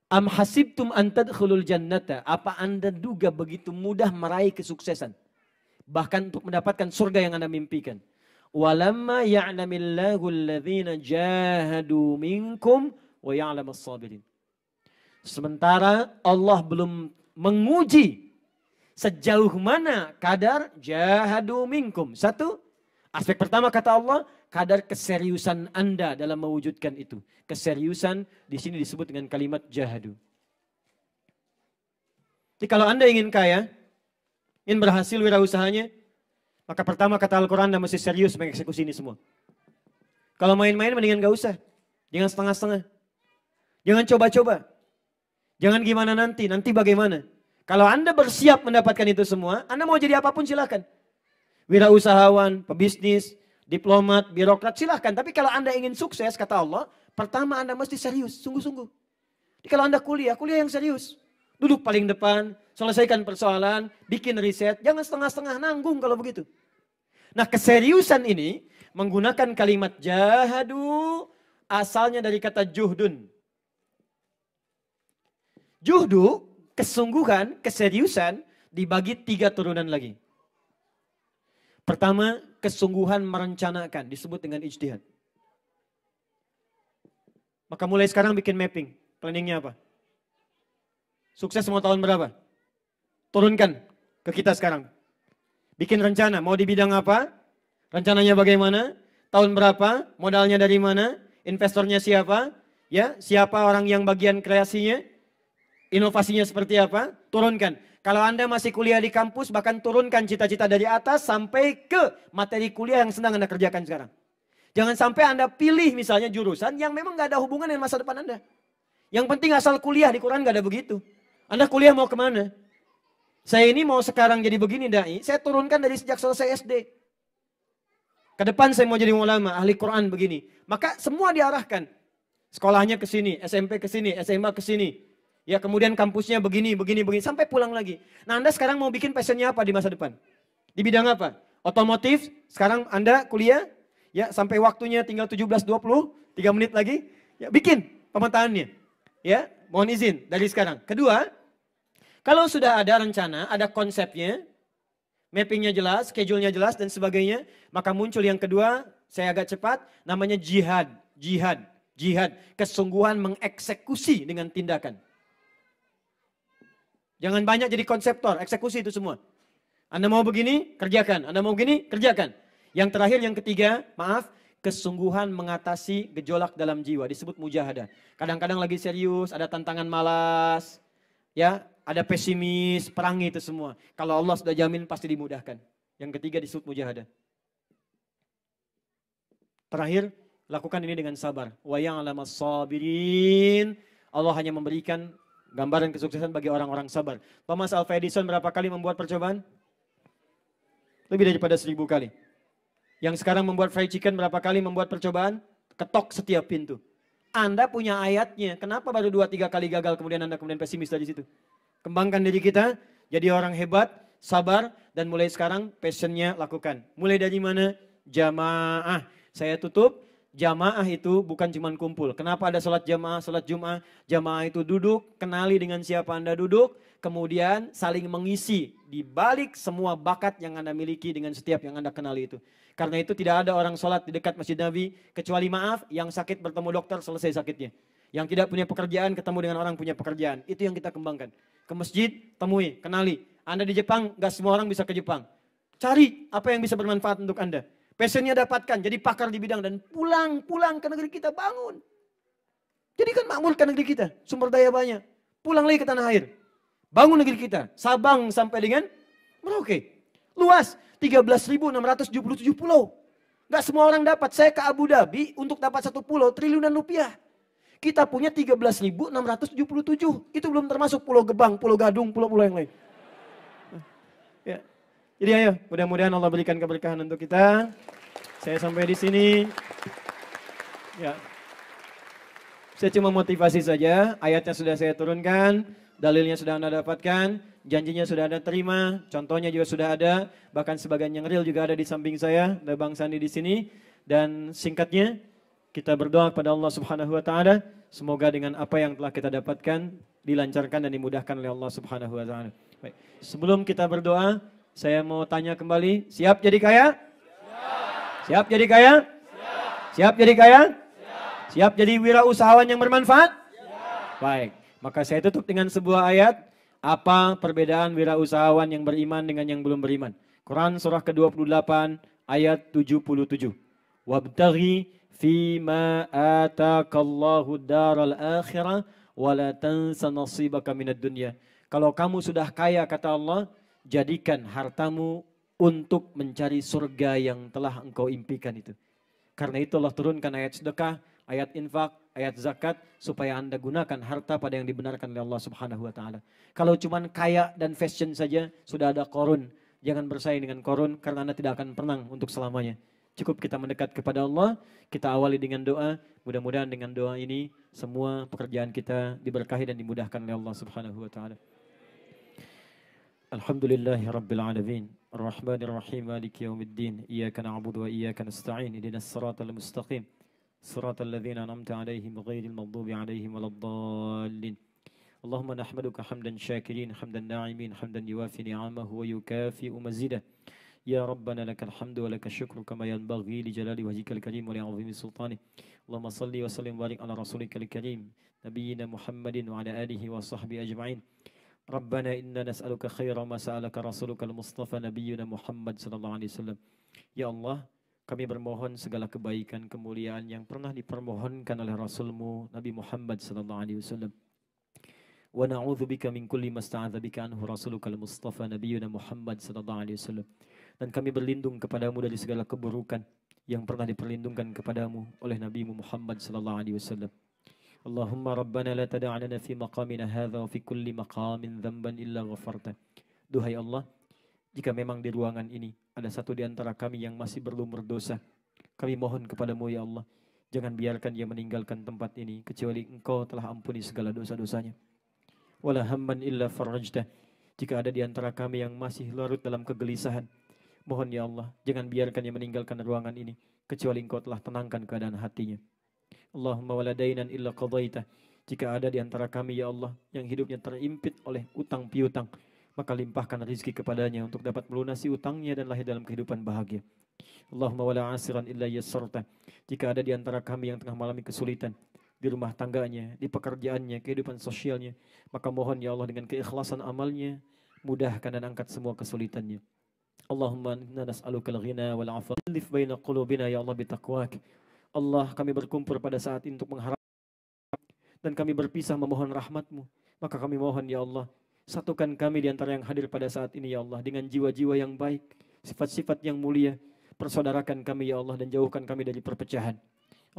Am hasibtum an tadkhulul jannata. Apa Anda duga begitu mudah meraih kesuksesan? Bahkan untuk mendapatkan surga yang Anda mimpikan. Walamma ya'lamillahu alladhina jahadu minkum wa ya'lamas sabirin. Sementara Allah belum menguji sejauh mana kadar jahadu minkum. Satu, aspek pertama kata Allah, kadar keseriusan Anda dalam mewujudkan itu. Keseriusan di sini disebut dengan kalimat jahadu. Jadi kalau Anda ingin kaya, ingin berhasil wirausahanya, maka pertama kata Al-Quran Anda mesti serius mengeksekusi ini semua. Kalau main-main mendingan gak usah. Jangan setengah-setengah. Jangan coba-coba. Jangan gimana nanti bagaimana. Kalau Anda bersiap mendapatkan itu semua, Anda mau jadi apapun silahkan. Wirausahawan, pebisnis, diplomat, birokrat silahkan. Tapi kalau Anda ingin sukses, kata Allah, pertama Anda mesti serius, sungguh-sungguh. Jadi kalau Anda kuliah yang serius. Duduk paling depan, selesaikan persoalan, bikin riset, jangan setengah-setengah nanggung kalau begitu. Nah keseriusan ini menggunakan kalimat jahadu asalnya dari kata juhdun. Juhdu, kesungguhan, keseriusan dibagi 3 turunan lagi. Pertama, kesungguhan merencanakan disebut dengan ijtihad. Maka mulai sekarang bikin mapping, planningnya apa? Sukses mau tahun berapa? Turunkan ke kita sekarang. Bikin rencana, mau di bidang apa? Rencananya bagaimana? Tahun berapa? Modalnya dari mana? Investornya siapa? Ya, siapa orang yang bagian kreasinya? Inovasinya seperti apa? Turunkan. Kalau Anda masih kuliah di kampus, bahkan turunkan cita-cita dari atas sampai ke materi kuliah yang sedang Anda kerjakan sekarang. Jangan sampai Anda pilih misalnya jurusan yang memang gak ada hubungan dengan masa depan Anda. Yang penting asal kuliah, di Quran gak ada begitu. Anda kuliah mau kemana? Saya ini mau sekarang jadi begini dai, saya turunkan dari sejak selesai SD. Ke depan saya mau jadi ulama, ahli Quran begini. Maka semua diarahkan. Sekolahnya ke sini, SMP ke sini, SMA ke sini. Ya kemudian kampusnya begini, sampai pulang lagi. Nah Anda sekarang mau bikin passionnya apa di masa depan? Di bidang apa? Otomotif, sekarang Anda kuliah, ya sampai waktunya tinggal 17.20, 3 menit lagi, ya bikin pemetaannya. Ya, mohon izin dari sekarang. Kedua, kalau sudah ada rencana, ada konsepnya, mappingnya jelas, schedule-nya jelas dan sebagainya, maka muncul yang kedua, saya agak cepat, namanya jihad. Jihad, kesungguhan mengeksekusi dengan tindakan. Jangan banyak jadi konseptor, eksekusi itu semua. Anda mau begini, kerjakan. Anda mau begini, kerjakan. Yang terakhir, yang ketiga, maaf, kesungguhan mengatasi gejolak dalam jiwa. Disebut mujahadah. Kadang-kadang lagi serius, ada tantangan malas, ya, ada pesimis, perangi itu semua. Kalau Allah sudah jamin pasti dimudahkan. Yang ketiga disebut mujahadah. Terakhir, lakukan ini dengan sabar. Wa ya'lamas sabirin. Allah hanya memberikan gambaran kesuksesan bagi orang-orang sabar. Thomas Alva Edison berapa kali membuat percobaan? Lebih daripada 1000 kali. Yang sekarang membuat fried chicken berapa kali membuat percobaan? Ketok setiap pintu. Anda punya ayatnya. Kenapa baru 2-3 kali gagal kemudian Anda kemudian pesimis dari situ? Kembangkan diri kita, jadi orang hebat, sabar, dan mulai sekarang passionnya lakukan. Mulai dari mana? Jamaah. Saya tutup. Jamaah itu bukan cuma kumpul. Kenapa ada sholat jamaah, sholat Jum'ah? Jamaah itu duduk, kenali dengan siapa Anda duduk, kemudian saling mengisi di balik semua bakat yang Anda miliki dengan setiap yang Anda kenali itu. Karena itu tidak ada orang sholat di dekat Masjid Nabi, kecuali maaf, yang sakit bertemu dokter selesai sakitnya. Yang tidak punya pekerjaan ketemu dengan orang punya pekerjaan. Itu yang kita kembangkan. Ke masjid, temui, kenali. Anda di Jepang, gak semua orang bisa ke Jepang. Cari apa yang bisa bermanfaat untuk Anda. Passionnya dapatkan, jadi pakar di bidang dan pulang ke negeri kita, bangun. Jadi kan makmurkan negeri kita, sumber daya banyak. Pulang lagi ke tanah air. Bangun negeri kita, Sabang sampai dengan Merauke. Luas, 13.677 pulau. Gak semua orang dapat, saya ke Abu Dhabi untuk dapat satu pulau triliunan rupiah. Kita punya 13.677, itu belum termasuk Pulau Gebang, Pulau Gadung, pulau-pulau yang lain. Ya. Jadi ayo, mudah-mudahan Allah berikan keberkahan untuk kita. Saya sampai di sini. Ya. Saya cuma motivasi saja, ayatnya sudah saya turunkan, dalilnya sudah Anda dapatkan, janjinya sudah Anda terima, contohnya juga sudah ada, bahkan sebagian yang real juga ada di samping saya, ada Bang Sandi di sini. Dan singkatnya, kita berdoa kepada Allah Subhanahu wa taala, semoga dengan apa yang telah kita dapatkan dilancarkan dan dimudahkan oleh Allah Subhanahu wa taala. Baik. Sebelum kita berdoa, saya mau tanya kembali, siap jadi kaya? Siap. Siap jadi kaya? Siap. Siap jadi kaya? Siap. Siap jadi wirausahawan yang bermanfaat? Siap. Baik, maka saya tutup dengan sebuah ayat. Apa perbedaan wirausahawan yang beriman dengan yang belum beriman? Quran surah ke-28 ayat 77. Wabtaghi fima atakallahu daral akhirah wala tansa nasibaka minad dunya. Kalau kamu sudah kaya kata Allah, jadikan hartamu untuk mencari surga yang telah engkau impikan itu. Karena itu Allah turunkan ayat sedekah, ayat infak, ayat zakat, supaya Anda gunakan harta pada yang dibenarkan oleh Allah Subhanahu wa taala. Kalau cuma kaya dan fashion saja, sudah ada korun. Jangan bersaing dengan korun karena Anda tidak akan menang untuk selamanya. Cukup kita mendekat kepada Allah, kita awali dengan doa. Mudah-mudahan dengan doa ini semua pekerjaan kita diberkahi dan dimudahkan oleh Allah Subhanahu wa taala. Alhamdulillahi Rabbil Alamin Ar-Rahmanir Rahim Maliki Yawmiddin Iyaka na'budu wa iyaka nasta'in Ihdinas siratal mustaqim Siratal ladzina an'amta 'alaihim ghairil maghdubi 'alaihim waladdallin Allahumma nahmaduka hamdan syakirin hamdan na'imin hamdan yuwafi ni'amahu wa yukafi'u mazidah Ya Rabbana lakal hamdu wa lakal syukru kama yanbaghi li jalali wajhikal karim wa li 'azimi sultanik Allahumma salli wa sallim wa barik ala rasulikal karim Nabiyyina Muhammadin wa ala alihi wa sahbihi ajma'in Rabbana inna nas'aluka khaira ma sa'alaka rasulukal mustafa nabiyyuna Muhammad sallallahu alaihi wasallam. Ya Allah, kami bermohon segala kebaikan kemuliaan yang pernah dipermohonkan oleh Rasulmu Nabi Muhammad sallallahu alaihi wasallam. Wa na'udzubika min kulli masta'adza bika anhu rasulukal mustafa nabiyyuna Muhammad sallallahu alaihi wasallam. Dan kami berlindung kepadamu dari segala keburukan yang pernah diperlindungkan kepadamu oleh Nabi Muhammad sallallahu alaihi wasallam. Allahumma Rabbana la tada'alana fi maqamina hadha wa fi kulli maqamin dhanban illa ghafarta. Duhai Allah, jika memang di ruangan ini ada satu di antara kami yang masih berlumur dosa, kami mohon kepadamu ya Allah, jangan biarkan dia meninggalkan tempat ini kecuali Engkau telah ampuni segala dosa-dosanya. Wala hamman illa farajtah. Jika ada di antara kami yang masih larut dalam kegelisahan, mohon ya Allah, jangan biarkan dia meninggalkan ruangan ini kecuali Engkau telah tenangkan keadaan hatinya. Allahumma waladainan illa qadaitah. Jika ada di antara kami ya Allah yang hidupnya terimpit oleh utang piutang, maka limpahkan rezeki kepadanya untuk dapat melunasi utangnya dan lahir dalam kehidupan bahagia. Allahumma wala asiran illa yassarta. Jika ada di antara kami yang tengah mengalami kesulitan, di rumah tangganya, di pekerjaannya, kehidupan sosialnya. Maka mohon ya Allah dengan keikhlasan amalnya, mudahkan dan angkat semua kesulitannya. Allahumma inna nas'aluka al-ghina wal 'afwa. Alif baina qulubina ya Allah bitaqwak. Allah, kami berkumpul pada saat ini untuk mengharap dan kami berpisah memohon rahmat-Mu. Maka kami mohon ya Allah, satukan kami di antara yang hadir pada saat ini ya Allah dengan jiwa-jiwa yang baik, sifat-sifat yang mulia. Persaudarakan kami ya Allah dan jauhkan kami dari perpecahan.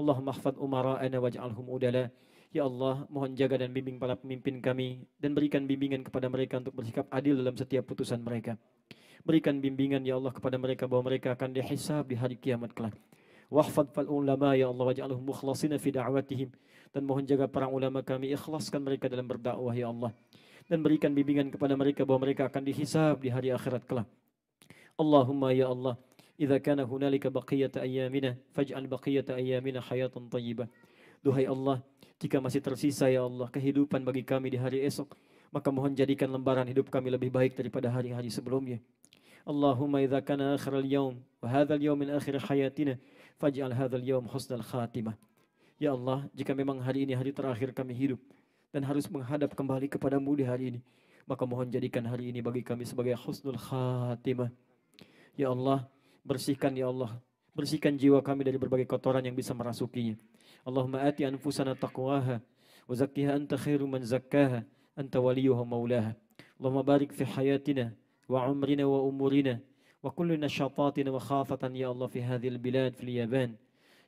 Allahumma ahfad umara'ana waj'alhum udala. Ya Allah, mohon jaga dan bimbing para pemimpin kami dan berikan bimbingan kepada mereka untuk bersikap adil dalam setiap putusan mereka. Berikan bimbingan ya Allah kepada mereka bahwa mereka akan dihisab di hari kiamat kelak. Wahfad fal ulama ya Allah waj'alhum mukhlasina fi da'watihim. Dan mohon jaga para ulama kami, ikhlaskan mereka dalam berdakwah ya Allah. Dan berikan bimbingan kepada mereka bahwa mereka akan dihisab di hari akhirat kelak. Allahumma ya Allah, idza kana hunalika baqiyata ayyamina faj'al baqiyata ayyamina hayatan thayyibah. Duhai Allah, jika masih tersisa ya Allah kehidupan bagi kami di hari esok, maka mohon jadikan lembaran hidup kami lebih baik daripada hari-hari sebelumnya. Allahumma idza kana akhiral yawm wa hadzal yawm min akhir hayatina faj'al hadzal yawm husnal khatimah. Ya Allah, jika memang hari ini hari terakhir kami hidup dan harus menghadap kembali kepadamu di hari ini, maka mohon jadikan hari ini bagi kami sebagai husnul khatimah. Ya Allah, bersihkan ya Allah, bersihkan jiwa kami dari berbagai kotoran yang bisa merasukinya. Allahumma ati anfusana taqwaha wa zakkiha anta khairu man zakkaha anta waliyuha maulaha. Allahumma barik fi hayatina wa umrina wa umurina wa kulli nashatatina wa khafatan ya Allah fi hadhil bilad fil Yaban.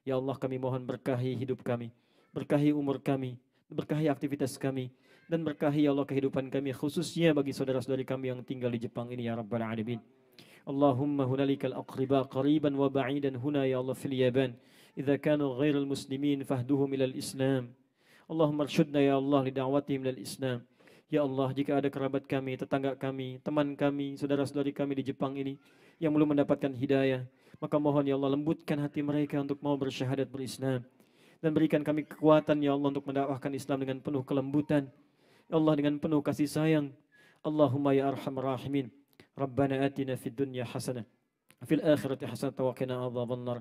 Ya Allah, kami mohon berkahi hidup kami, berkahi umur kami, berkahi aktivitas kami, dan berkahi ya Allah kehidupan kami, khususnya bagi saudara-saudari kami yang tinggal di Jepang ini ya Rabbal Alamin. Allahumma hunalikal aqriba qariban wa ba'idan huna ya Allah fil Yaban. Idza kanu ghairul muslimin fahduhum ilal Islam. Allahumma arsyudna ya Allah li da'watihim ilal Islam. Ya Allah, jika ada kerabat kami, tetangga kami, teman kami, saudara-saudari kami di Jepang ini yang belum mendapatkan hidayah, maka mohon ya Allah lembutkan hati mereka untuk mau bersyahadat berislam. Dan berikan kami kekuatan ya Allah untuk mendakwahkan Islam dengan penuh kelembutan. Ya Allah, dengan penuh kasih sayang. Allahumma ya arhamar rahimin. Rabbana atina fid dunya hasanah. Fil akhirati hasanah wa qina adzaban nar.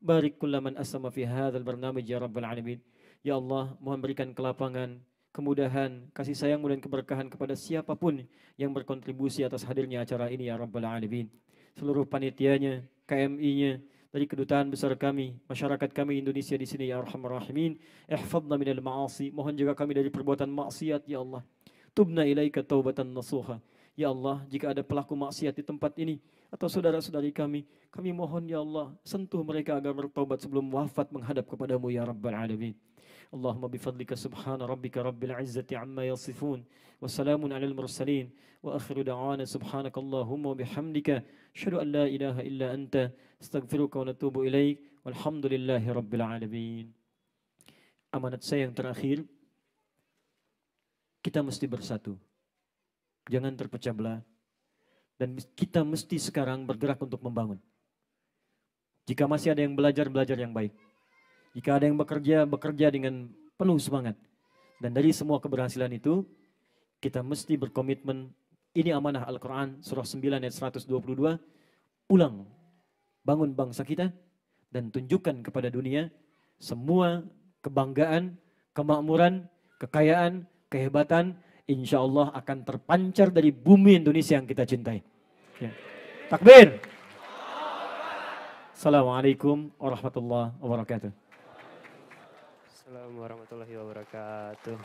Barik kullaman asama fi hadzal barnamij ya Rabbal Alamin. Ya Allah, mohon berikan kelapangan, kemudahan, kasih sayang dan keberkahan kepada siapapun yang berkontribusi atas hadirnya acara ini ya Rabbal Alamin. Seluruh panitianya, KMI-nya, dari kedutaan besar kami, masyarakat kami Indonesia di sini ya Arhamar Rahimin. Ihfadna minal ma'asi, mohon jaga kami dari perbuatan maksiat ya Allah. Tubna ilaika taubatan nasuha. Ya Allah, jika ada pelaku maksiat di tempat ini atau saudara-saudari kami mohon ya Allah, sentuh mereka agar bertaubat sebelum wafat menghadap kepadamu ya Rabbal Alamin. Allahumma bifadlika subhana rabbika rabbil izzati amma yasifun wa salamun alal mursalin wa akhiru da'wana subhanakallahumma wa bihamdika asyhadu an la ilaha illa anta astaghfiruka wa natubu ilaik walhamdulillahi rabbil alamin. Amanat saya yang terakhir, kita mesti bersatu, jangan terpecah belah, dan kita mesti sekarang bergerak untuk membangun. Jika masih ada yang belajar yang baik. Jika ada yang bekerja dengan penuh semangat. Dan dari semua keberhasilan itu, kita mesti berkomitmen, ini amanah Al-Quran, surah 9 ayat 122, ulang, bangun bangsa kita, dan tunjukkan kepada dunia, semua kebanggaan, kemakmuran, kekayaan, kehebatan, insya Allah akan terpancar dari bumi Indonesia yang kita cintai. Ya. Takbir! Assalamualaikum warahmatullahi wabarakatuh. Assalamualaikum warahmatullahi wabarakatuh.